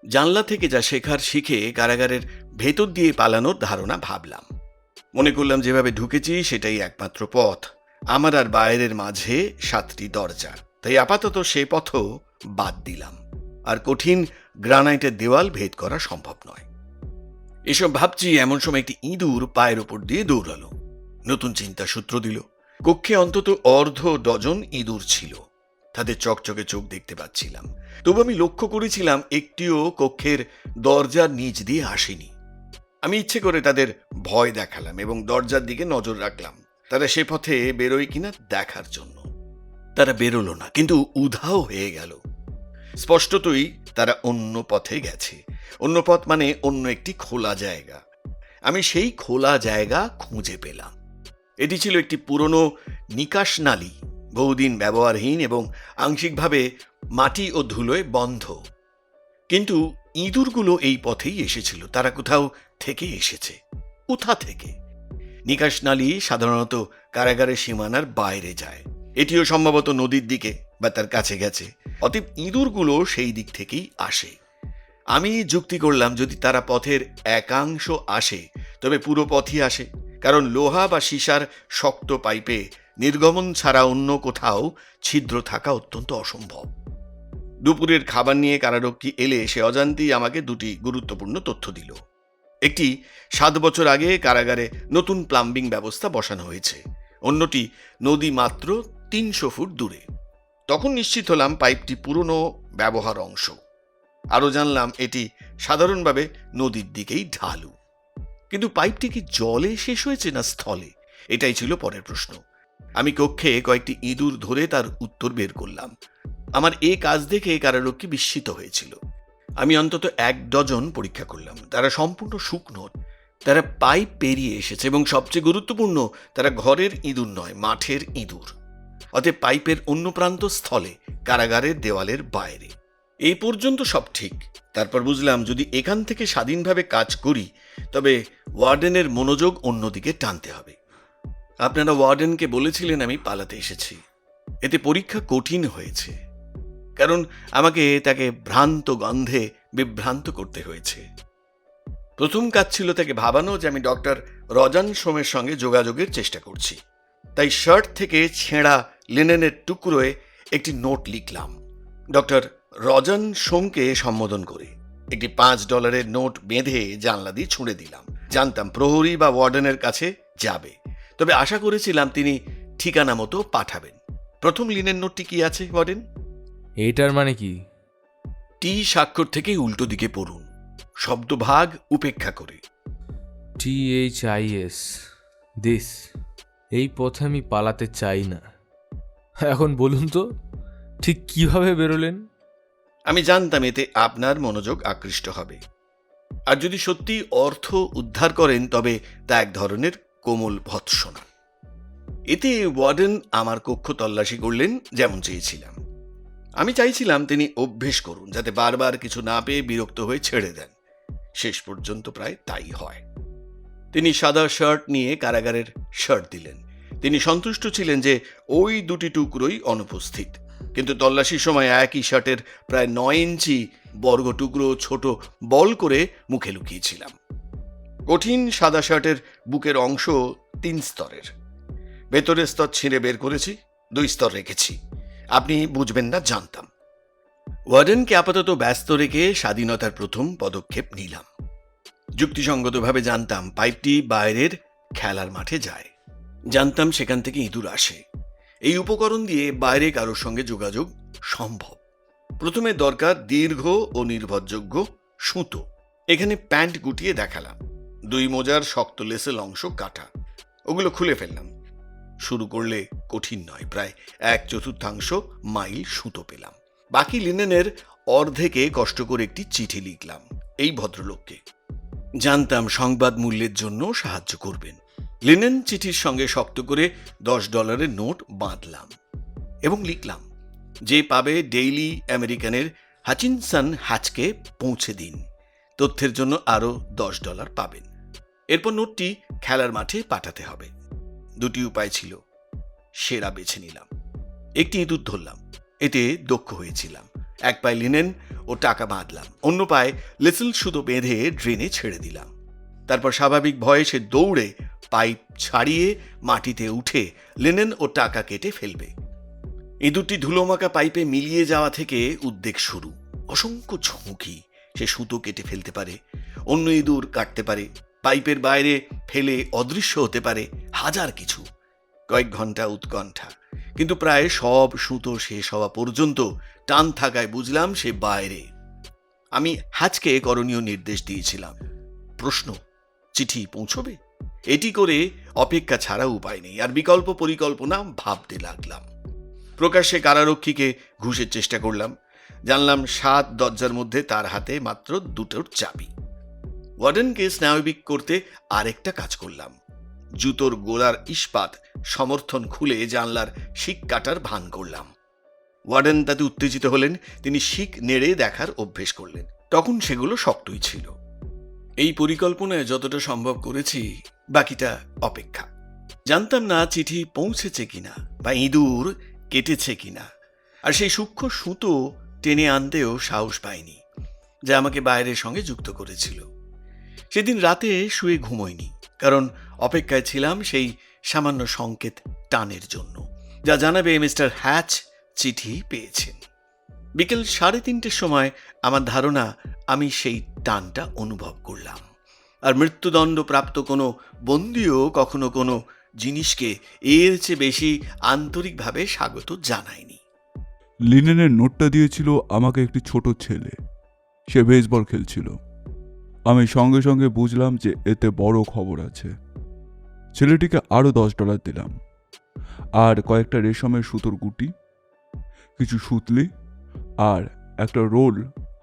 জানলা থেকে যা শেখার শিখে কারাগারের ভেতর দিয়ে পালানোর ধারণা ভাবলাম। মনে করলাম যেভাবে ঢুকেছি সেটাই একমাত্র পথ। আমার আর বাইরের মাঝে 7টি দরজা, তাই আপাতত সে পথও বাদ দিলাম। আর কঠিন গ্রানাইটের দেওয়াল ভেদ করা সম্ভব নয়। এসব ভাবছি, এমন সময় একটি ইঁদুর পায়ের ওপর দিয়ে দৌড়ালো। নতুন চিন্তা সূত্র দিল। কক্ষে অন্তত অর্ধ ডজন ইঁদুর ছিল। তাদের চকচকে চোখ দেখতে পাচ্ছিলাম। তবু আমি লক্ষ্য করেছিলাম একটিও কক্ষের দরজার নিচ দিয়ে আসেনি। আমি ইচ্ছে করে তাদের ভয় দেখালাম এবং দরজার দিকে নজর রাখলাম, তারা সে পথে বেরোয় কিনা দেখার জন্য। তারা বেরোলো না, কিন্তু উধাও হয়ে গেল। স্পষ্টতই তারা অন্য পথে গেছে। অন্য পথ মানে অন্য একটি খোলা জায়গা। আমি সেই খোলা জায়গা খুঁজে পেলাম। এটি ছিল একটি পুরনো নিকাশ নালী, বহুদিন ব্যবহারহীন এবং আংশিকভাবে মাটি ও ধুলোয় বন্ধ। কিন্তু ইঁদুরগুলো এই পথেই এসেছিল। তারা কোথাও থেকে এসেছে। কোথা থেকে? নিকাশ নালী সাধারণত কারাগারের সীমানার বাইরে যায়। এটিও সম্ভবত নদীর দিকে বা তার কাছে গেছে। অতএব ইঁদুরগুলো সেই দিক থেকেই আসে। আমি যুক্তি করলাম, যদি তারা পথের একাংশ আসে তবে পুরো পথই আসে, কারণ লোহা বা সীসার শক্ত পাইপে নির্গমন ছাড়া অন্য কোথাও ছিদ্র থাকা অত্যন্ত অসম্ভব। দুপুরের খাবার নিয়ে কারারক্ষী এলে সে অজান্তেই আমাকে দুটি গুরুত্বপূর্ণ তথ্য দিল। একটি, 7 বছর আগে কারাগারে নতুন প্লাম্বিং ব্যবস্থা বসানো হয়েছে। অন্যটি, নদী মাত্র 300 ফুট দূরে। তখন নিশ্চিত হলাম পাইপটি পুরনো ব্যবহার অংশ। আরও জানলাম এটি সাধারণভাবে নদীর দিকেই ঢালু। কিন্তু পাইপটি কি জলে শেষ হয়েছে না স্থলে? এটাই ছিল পরের প্রশ্ন। আমি কক্ষে কয়েকটি ইঁদুর ধরে তার উত্তর বের করলাম। আমার এ কাজ দেখে কারারক্ষী বিস্মিত হয়েছিল। আমি অন্তত 1 ডজন পরীক্ষা করলাম। তারা সম্পূর্ণ শুকনো। তারা পাইপ পেরিয়ে এসেছে এবং সবচেয়ে গুরুত্বপূর্ণ, তারা ঘরের ইঁদুর নয়, মাঠের ইঁদুর। অতএব পাইপের অন্য প্রান্ত স্থলে, কারাগারের দেওয়ালের বাইরে। এই পর্যন্ত সব ঠিক। তারপর বুঝলাম, যদি এখান থেকে স্বাধীনভাবে কাজ করি তবে ওয়ার্ডেনের মনোযোগ অন্যদিকে টানতে হবে। আপনারা ওয়ার্ডেনকে বলেছিলেন আমি পালাতে এসেছি। এতে পরীক্ষা কঠিন হয়েছে, কারণ আমাকে তাকে ভ্রান্ত গন্ধে বিভ্রান্ত করতে হয়েছে। প্রথম কাজ ছিল তাকে ভাবানো যে আমি ডক্টর রজান সোমের সঙ্গে যোগাযোগের চেষ্টা করছি। তাই শার্ট থেকে ছেঁড়া লিনেনের টুকরোয় একটি নোট লিখলাম, ডক্টর রজান সোমকে সম্বোধন করে। একটি $5 নোট বেঁধে জানলা দিয়ে ছুঁড়ে দিলাম। জানতাম প্রহরী বা ওয়ার্ডেনের কাছে যাবে, তবে আশা করেছিলাম তিনি ঠিকানা মতো পাঠাবেন। প্রথম লিনের নোটটি কি আছে ওয়ার্ডেন? এইটার মানে কি? টি স্বাক্ষর থেকেই উল্টো দিকে পড়ুন, শব্দভাগ উপেক্ষা করে। THIS, this. এই পথে আমি পালাতে চাই না। এখন বলুন তো, ঠিক কিভাবে বেরোলেন? আমি জানতাম এতে আপনার মনোযোগ আকৃষ্ট হবে, আর যদি সত্যি অর্থ উদ্ধার করেন তবে তা এক ধরনের কোমল ভৎসনা। এতে ওয়ার্ডেন আমার কক্ষ তল্লাশি করলেন যেমন চেয়েছিলাম। আমি চাইছিলাম তিনি অভ্যেস করুন, যাতে বারবার কিছু না পেয়ে বিরক্ত হয়ে ছেড়ে দেন। শেষ পর্যন্ত প্রায় তাই হয়। তিনি সাদা শার্ট নিয়ে কারাগারের শার্ট দিলেন। তিনি সন্তুষ্ট ছিলেন যে ওই দুটি টুকরোই অনুপস্থিত, কিন্তু তল্লাশির সময় একই শার্টের প্রায় 9 ইঞ্চি বর্গ টুকরো ছোট বল করে মুখে লুকিয়েছিলাম। কঠিন সাদা শার্টের বুকের অংশ 3 স্তরের। ভেতরের স্তর ছিঁড়ে বের করেছি, 2 স্তর রেখেছি। আপনি বুঝবেন না জানতাম। ওয়ার্ডেনকে আপাতত ব্যস্ত রেখে স্বাধীনতার প্রথম পদক্ষেপ নিলাম। যুক্তিসঙ্গতভাবে জানতাম পাইপটি বাইরের খেলার মাঠে যায়। জানতাম সেখান থেকে ইঁদুর আসে। এই উপকরণ দিয়ে বাইরে কারোর সঙ্গে যোগাযোগ সম্ভব। প্রথমে দরকার দীর্ঘ ও নির্ভরযোগ্য সুতো। এখানে প্যান্ট গুটিয়ে দেখালাম। 2 মোজার শক্ত লেসেল অংশ কাটা। ওগুলো খুলে ফেললাম। শুরু করলে কঠিন নয়, প্রায় 1/4 মাইল সুতো পেলাম। বাকি লিনেনের অর্ধেকে কষ্ট করে একটি চিঠি লিখলাম এই ভদ্রলোককে। জানতাম সংবাদ মূল্যের জন্য সাহায্য করবেন। লিনেন চিঠির সঙ্গে শক্ত করে $10 নোট বাঁধলাম এবং লিখলাম, যে পাবে ডেইলি আমেরিকানের হাচিনসন হ্যাচকে পৌঁছে দিন। তথ্যের জন্য আরও $10 পাবেন। এরপর নোটটি খেলার মাঠে পাঠাতে হবে। 2টি উপায় ছিল, সেরা বেছে নিলাম। একটি ইঁদুর ধরলাম, এতে দক্ষ হয়েছিলাম। 1 পায়ে লিনেন ও টাকা বাঁধলাম, অন্য পায়ে লেসেল সুতো বেঁধে ড্রেনে ছেড়ে দিলাম। তারপর স্বাভাবিক ভয়ে সে দৌড়ে পাইপ ছাড়িয়ে মাটিতে উঠে লিনেন ও টাকা কেটে ফেলবে। ইঁদুরটি ধুলোমাখা পাইপে মিলিয়ে যাওয়া থেকে উদ্বেগ শুরু। অসংখ্য ঝুঁকি। সে সুতো কেটে ফেলতে পারে, অন্য ইঁদুর কাটতে পারে, পাইপের বাইরে ফেলে অদৃশ্য হতে পারে, হাজার কিছু। কয়েক ঘন্টা উৎকণ্ঠা। কিন্তু প্রায় সব সুতো শেষ হওয়া পর্যন্ত টান থাকায় বুঝলাম সে বাইরে। আমি হ্যাচকে করণীয় নির্দেশ দিয়েছিলাম। প্রশ্ন, চিঠি পৌঁছবে? এটি করে অপেক্ষা ছাড়া উপায় নেই, আর বিকল্প পরিকল্পনা ভাবতে লাগলাম। প্রকাশ্যে কারারক্ষীকে ঘুষের চেষ্টা করলাম। জানলাম 7 দরজার মধ্যে তার হাতে মাত্র 2টোর চাবি। ওয়ার্ডেনকে স্নায়বিক করতে আরেকটা কাজ করলাম। জুতোর গোড়ার ইস্পাত সমর্থন খুলে জানলার শিক কাটার ভান করলাম। ওয়ার্ডেন তাতে উত্তেজিত হলেন। তিনি শিক নেড়ে দেখার অভ্যেস করলেন। তখন সেগুলো শক্তই ছিল। এই পরিকল্পনায় যতটা সম্ভব করেছি, বাকিটা অপেক্ষা। জানতাম না চিঠি পৌঁছেছে কিনা বা ইঁদুর কেটেছে কিনা, আর সেই সূক্ষ্ম সুতো টেনে আনতেও সাহস পাইনি, যা আমাকে বাইরের সঙ্গে যুক্ত করেছিল। সেদিন রাতে শুয়ে ঘুমোইনি, কারণ অপেক্ষায় ছিলাম সেই সামান্য সংকেত টানের জন্য, যা জানাবে মিস্টার হ্যাচ চিঠি পেয়েছেন। বিকেল 3:30 সময় আমার ধারণা আমি সেই টানটা অনুভব করলাম। আর মৃত্যুদণ্ড প্রাপ্ত কোনো বন্দীও কখনো কোনো জিনিসকে এর চেয়ে বেশি আন্তরিকভাবে স্বাগত জানায়নি। লিনেনের নোটটা দিয়েছিল আমাকে একটি ছোট ছেলে। সে বেসবল খেলছিল। আমি সঙ্গে সঙ্গে বুঝলাম যে এতে বড় খবর আছে। ছেলেটিকে আরও $10 দিলাম, আর কয়েকটা রেশমের সুতোর গুটি, কিছু সুতলি আর একটা রোল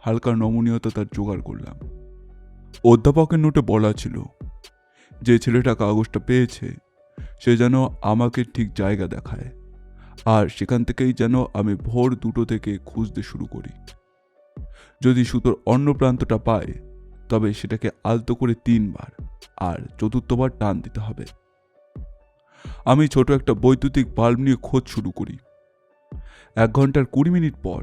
হালকা নমনীয়তা তার জোগাড় করলাম। অধ্যাপকের নোটে বলা ছিল যে ছেলেটা কাগজটা পেয়েছে সে যেন আমাকে ঠিক জায়গা দেখায়, আর সেখান থেকেই যেন আমি ভোর 2টো থেকে খুঁজতে শুরু করি। যদি সুতোর অন্য প্রান্তটা পায় তবে সেটাকে আলতো করে 3 বার, আর 4বার টান দিতে হবে। আমি ছোট একটা বৈদ্যুতিক বাল্ব নিয়ে খোঁজ শুরু করি। 1 ঘন্টার 20 মিনিট পর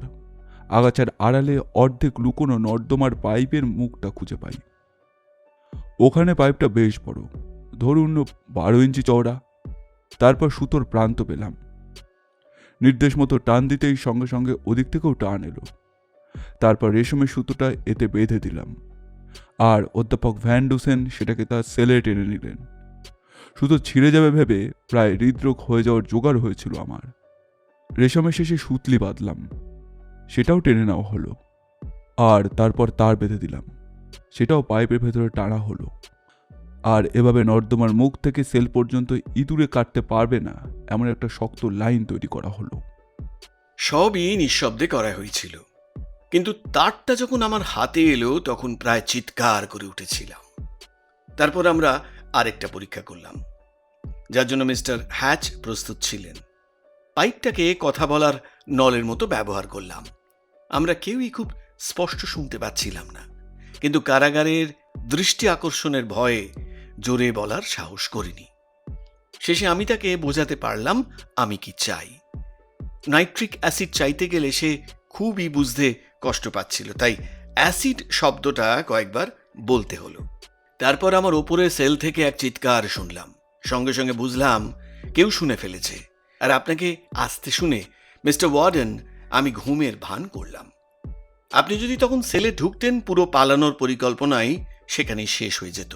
আগাছার আড়ালে অর্ধেক লুকোনো নর্দমার পাইপের মুখটা খুঁজে পাই। ওখানে পাইপটা বেশ বড়, ধরুন 12 ইঞ্চি চওড়া। তারপর সুতোর প্রান্ত পেলাম। নির্দেশ মতো টান দিতেই সঙ্গে সঙ্গে ওদিক থেকেও টান এলো। তারপর রেশমের সুতোটা এতে বেঁধে দিলাম, আর অধ্যাপক ভ্যান ডুসেন সেটাকে তার সেলে টেনে নিলেন। সুতো ছিঁড়ে যাবে ভেবে প্রায় হৃদরোগ হয়ে যাওয়ার জোগাড় হয়েছিল আমার। রেশমের শেষে সুতলি বাঁধলাম, সেটাও টেনে নেওয়া হলো, আর তারপর তার বেঁধে দিলাম, সেটাও পাইপের ভেতরে টানা হলো। আর এভাবে নর্দমার মুখ থেকে সেল পর্যন্ত ইঁদুরে কাটতে পারবে না এমন একটা শক্ত লাইন তৈরি করা হলো। সবই নিঃশব্দে করা হয়েছিল, কিন্তু তারটা যখন আমার হাতে এলো তখন প্রায় চিৎকার করে উঠেছিলাম। তারপর আমরা আরেকটা পরীক্ষা করলাম, যার জন্য মিস্টার হ্যাচ প্রস্তুত ছিলেন। পাইপটাকে কথা বলার নলের মতো ব্যবহার করলাম। আমরা কেউই খুব স্পষ্ট শুনতে পাচ্ছিলাম না, কিন্তু কারাগারের দৃষ্টি আকর্ষণের ভয়ে জোরে বলার সাহস করিনি। শেষে আমি তাকে বোঝাতে পারলাম আমি কি চাই। নাইট্রিক অ্যাসিড চাইতে গেলে সে খুবই বুঝতে কষ্ট পাচ্ছিল, তাই অ্যাসিড শব্দটা কয়েকবার বলতে হলো। তারপর আমার ওপরের সেল থেকে এক চিৎকার শুনলাম। সঙ্গে সঙ্গে বুঝলাম কেউ শুনে ফেলেছে, আর আপনাকে আসতে শুনে মিস্টার ওয়ার্ডেন আমি ঘুমের ভান করলাম। আপনি যদি তখন সেলে ঢুকতেন, পুরো পালানোর পরিকল্পনাই সেখানেই শেষ হয়ে যেত,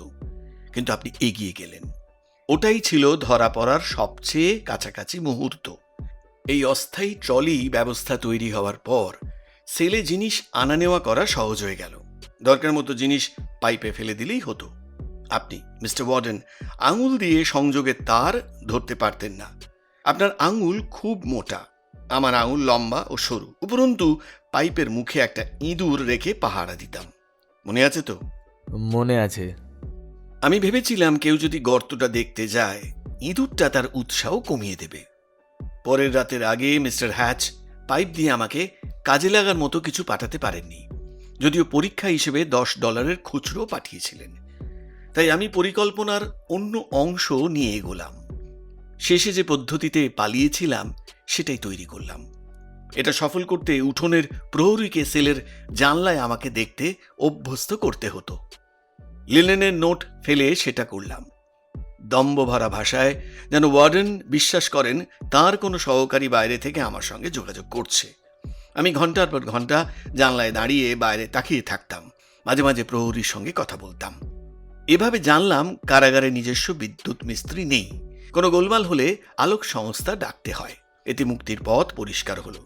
কিন্তু আপনি এগিয়ে গেলেন। ওটাই ছিল ধরা পড়ার সবচেয়ে কাছাকাছি মুহূর্ত। এই অস্থায়ী ট্রলি ব্যবস্থা তৈরি হওয়ার পর সেলে জিনিস আনা নেওয়া করা সহজ হয়ে গেল। দরকার মতো জিনিস পাইপে ফেলে দিলেই হতো। আপনি মিস্টার ওয়ার্ডেন আঙুল দিয়ে সংযোগের তার ধরতে পারতেন না। আপনার আঙুল খুব মোটা, আমার আঙুল লম্বা ও সরু। উপরন্তু পাইপের মুখে একটা ইঁদুর রেখে পাহারা দিতাম। মনে আছে তো? মনে আছে। আমি ভেবেছিলাম কেউ যদি গর্তটা দেখতে যায়, ইঁদুরটা তার উৎসাহ কমিয়ে দেবে। পরের রাতের আগে মিস্টার হ্যাচ পাইপ দিয়ে আমাকে কাজে লাগার মতো কিছু পাঠাতে পারেননি, যদিও পরীক্ষা হিসেবে $10 খুচরো পাঠিয়েছিলেন। তাই আমি পরিকল্পনার অন্য অংশ নিয়ে এগোলাম। শেষে যে পদ্ধতিতে পালিয়েছিলাম সেটাই তৈরি করলাম। এটা সফল করতে উঠোনের প্রহরীকে সেলের জানলায় আমাকে দেখতে অভ্যস্ত করতে হতো। লিনেনের নোট ফেলে সেটা করলাম, দম্ভ ভরা ভাষায়, যেন ওয়ার্ডেন বিশ্বাস করেন তার কোনো সহকারী বাইরে থেকে আমার সঙ্গে যোগাযোগ করছে। আমি ঘন্টার পর ঘন্টা জানলায় দাঁড়িয়ে বাইরে তাকিয়ে থাকতাম, মাঝে মাঝে প্রহরীর সঙ্গে কথা বলতাম। এভাবে জানলাম কারাগারে নিজস্ব বিদ্যুৎ মিস্ত্রি নেই। কোনো গোলমাল হলে আলোক সংস্থা ডাকতে হয়। এতে মুক্তির পথ পরিষ্কার হলো।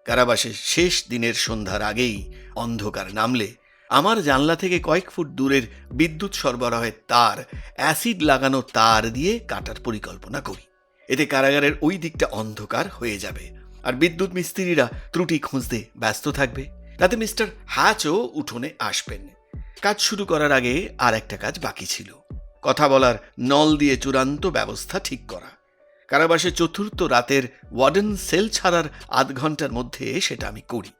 কারাবাসের শেষ দিনের সন্ধ্যার আগেই অন্ধকার নামলে আমার জানলা থেকে কয়েক ফুট দূরের বিদ্যুৎ সরবরাহের তার অ্যাসিড লাগানো তার দিয়ে কাটার পরিকল্পনা করি। এতে কারাগারের ওই দিকটা অন্ধকার হয়ে যাবে, আর বিদ্যুৎ মিস্ত্রিরা ত্রুটি খুঁজতে ব্যস্ত থাকবে। তাতে মিস্টার হ্যাচও উঠোনে আসবেন। কাজ শুরু করার আগে আর একটা কাজ বাকি ছিল, কথা বলার নল দিয়ে চূড়ান্ত ব্যবস্থা ঠিক করা। কারাবাসের চতুর্থ রাতের ওয়ার্ডেন সেল ছাড়ার আধ ঘন্টার মধ্যে সেটা আমি করি।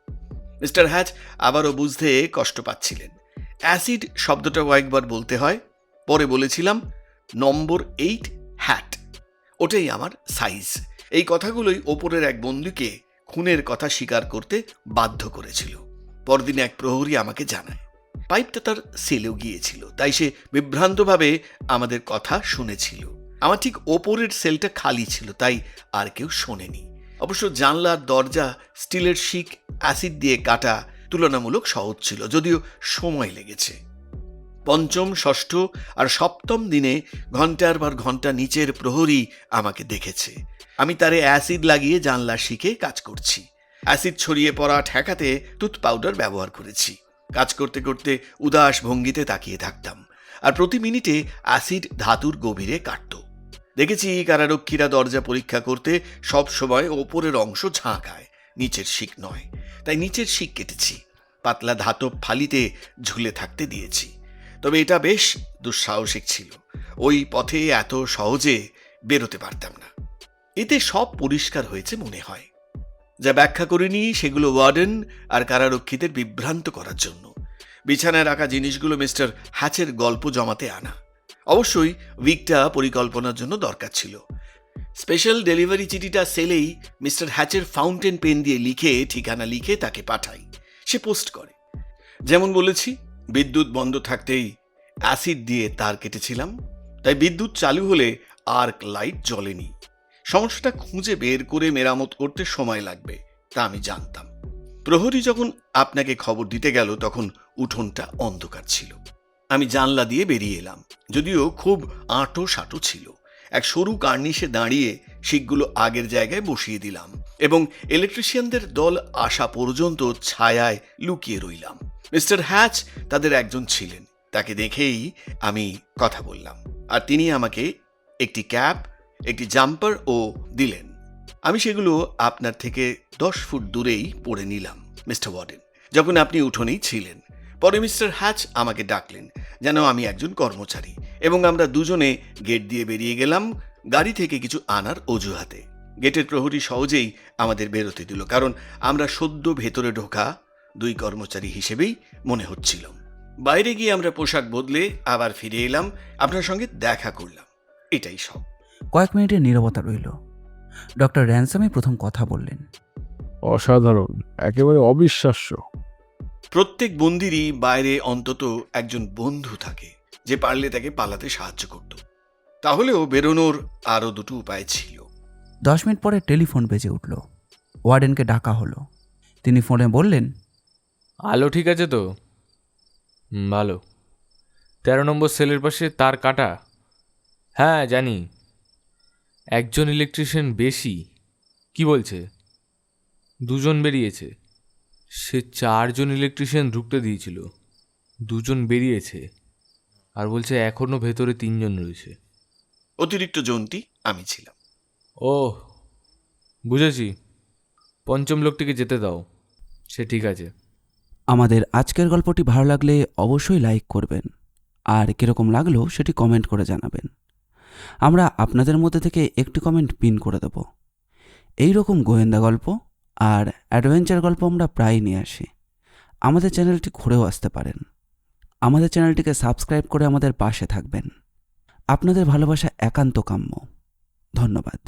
মিস্টার হ্যাচ আবারও বুঝতে কষ্ট পাচ্ছিলেন। অ্যাসিড শব্দটা কয়েকবার বলতে হয়, পরে বলেছিলাম নম্বর 8 হ্যাট, ওটাই আমার সাইজ। এই কথাগুলোই ওপরের এক বন্ধুকে খুনের কথা স্বীকার করতে বাধ্য করেছিল। পরদিন এক প্রহরী আমাকে জানায় পাইপটা তার সেলেও গিয়েছিল, তাই সে বিভ্রান্তভাবে আমাদের কথা শুনেছিল। আমার ঠিক ওপরের সেলটা খালি ছিল, তাই আর কেউ শোনেনি। অবশ্য জানলার দরজা স্টিলের শিক অ্যাসিড দিয়ে কাটা তুলনামূলক সহজ ছিল, যদিও সময় লেগেছে। পঞ্চম, ষষ্ঠ আর সপ্তম দিনে ঘন্টার পর ঘন্টা নিচের প্রহরী আমাকে দেখেছে আমি তারে অ্যাসিড লাগিয়ে জানলার শিকে কাজ করছি। অ্যাসিড ছড়িয়ে পড়া ঠেকাতে টুথ পাউডার ব্যবহার করেছি। কাজ করতে করতে উদাস ভঙ্গিতে তাকিয়ে থাকতাম, আর প্রতি মিনিটে অ্যাসিড ধাতুর গভীরে কাটত। দেখেছি কারারক্ষীরা দরজা পরীক্ষা করতে সব সময় ওপরের অংশ ঝাঁকায়, নিচের শিক নয়। তাই নিচের শিক কেটেছি, পাতলা ধাতব ফালিতে ঝুলে থাকতে দিয়েছি। তবে এটা বেশ দুঃসাহসিক ছিল, ওই পথে এত সহজে বেরোতে পারতাম না। এতে সব পরিষ্কার হয়েছে মনে হয়। যা ব্যাখ্যা করিনি সেগুলো ওয়ার্ডেন আর কারারক্ষীদের বিভ্রান্ত করার জন্য। বিছানায় রাখা জিনিসগুলো মিস্টার হ্যাচের গল্প জমাতে আনা। অবশ্যই উইকটা পরিকল্পনার জন্য দরকার ছিল। স্পেশাল ডেলিভারি চিঠিটা সেলেই মিস্টার হ্যাচের ফাউন্টেন পেন দিয়ে লিখে ঠিকানা লিখে তাকে পাঠাই, সে পোস্ট করে। যেমন বলেছি, বিদ্যুৎ বন্ধ থাকতেই অ্যাসিড দিয়ে তার কেটেছিলাম, তাই বিদ্যুৎ চালু হলে আর্ক লাইট জ্বলেনি। সমস্যাটা খুঁজে বের করে মেরামত করতে সময় লাগবে, তা আমি জানতাম। প্রহরী যখন আপনাকে খবর দিতে গেল তখন উঠোনটা অন্ধকার ছিল। আমি জানলা দিয়ে বেরিয়ে এলাম, যদিও খুব আঁটো সাঁটো ছিল। এক সরু কার্নিশে দাঁড়িয়ে শিকগুলো আগের জায়গায় বসিয়ে দিলাম এবং ইলেকট্রিশিয়ানদের দল আসা পর্যন্ত ছায়ায় লুকিয়ে রইলাম। মিস্টার হ্যাচ তাদের একজন ছিলেন, তাকে দেখেই আমি কথা বললাম, আর তিনি আমাকে একটি ক্যাপ, একটি জাম্পার ও দিলেন। আমি সেগুলো আপনার থেকে 10 ফুট দূরেই পরে নিলাম মিস্টার ওয়ার্ডেন, যখন আপনি উঠোনেই ছিলেন। পরে মিস্টার হ্যাচ আমাকে ডাকলেন যেন আমি একজন কর্মচারী, এবং আমরা দুজনে গেট দিয়ে বেরিয়ে গেলাম গাড়ি থেকে কিছু আনার অজুহাতে। গেটের প্রহরী সহজেই আমাদের বেরোতে দিল, কারণ আমরা সদ্য ভেতরে ঢোকা 2 কর্মচারী হিসেবেই মনে হচ্ছিল। বাইরে গিয়ে আমরা পোশাক বদলে আবার ফিরে এলাম, আপনার সঙ্গে দেখা করলাম, এটাই সব। কয়েক মিনিটের নীরবতা রইল। ডক্টর র্যানসামই প্রথম কথা বললেন। অসাধারণ, একেবারে অবিশ্বাস্য। প্রত্যেক বন্দিরই বাইরে অন্তত একজন বন্ধু থাকে যে পারলে তাকে পালাতে সাহায্য করত। তাহলেও বেরোনোর আরও 2টো উপায় ছিল। 10 মিনিট পরে টেলিফোন বেজে উঠল। ওয়ার্ডেনকে ডাকা হলো। তিনি ফোনে বললেন, আলো ঠিক আছে তো? ভালো। 13 নম্বর সেলের পাশে তার কাটা? হ্যাঁ জানি। একজন ইলেকট্রিশিয়ান বেশি। কি বলছে? 2 জন বেরিয়েছে। সে 4 জন ইলেকট্রিশিয়ান ঢুকতে দিয়েছিল, 2 জন বেরিয়েছে, আর বলছে এখনও ভেতরে 3 জন রয়েছে। অতিরিক্ত জনটি আমি ছিলাম। ও বুঝেছি, পঞ্চম লোকটিকে যেতে দাও, সে ঠিক আছে। আমাদের আজকের গল্পটি ভালো লাগলে অবশ্যই লাইক করবেন, আর কীরকম লাগলো সেটি কমেন্ট করে জানাবেন। আমরা আপনাদের মধ্যে থেকে একটি কমেন্ট পিন করে দেব। এই রকম গোয়েন্দা গল্প আর অ্যাডভেঞ্চার গল্প আমরা প্রায় নিয়ে আসি। আমাদের চ্যানেলটি ঘুরেও আসতে পারেন। আমাদের চ্যানেলটিকে সাবস্ক্রাইব করে আমাদের পাশে থাকবেন। আপনাদের ভালোবাসা একান্ত কাম্য। ধন্যবাদ।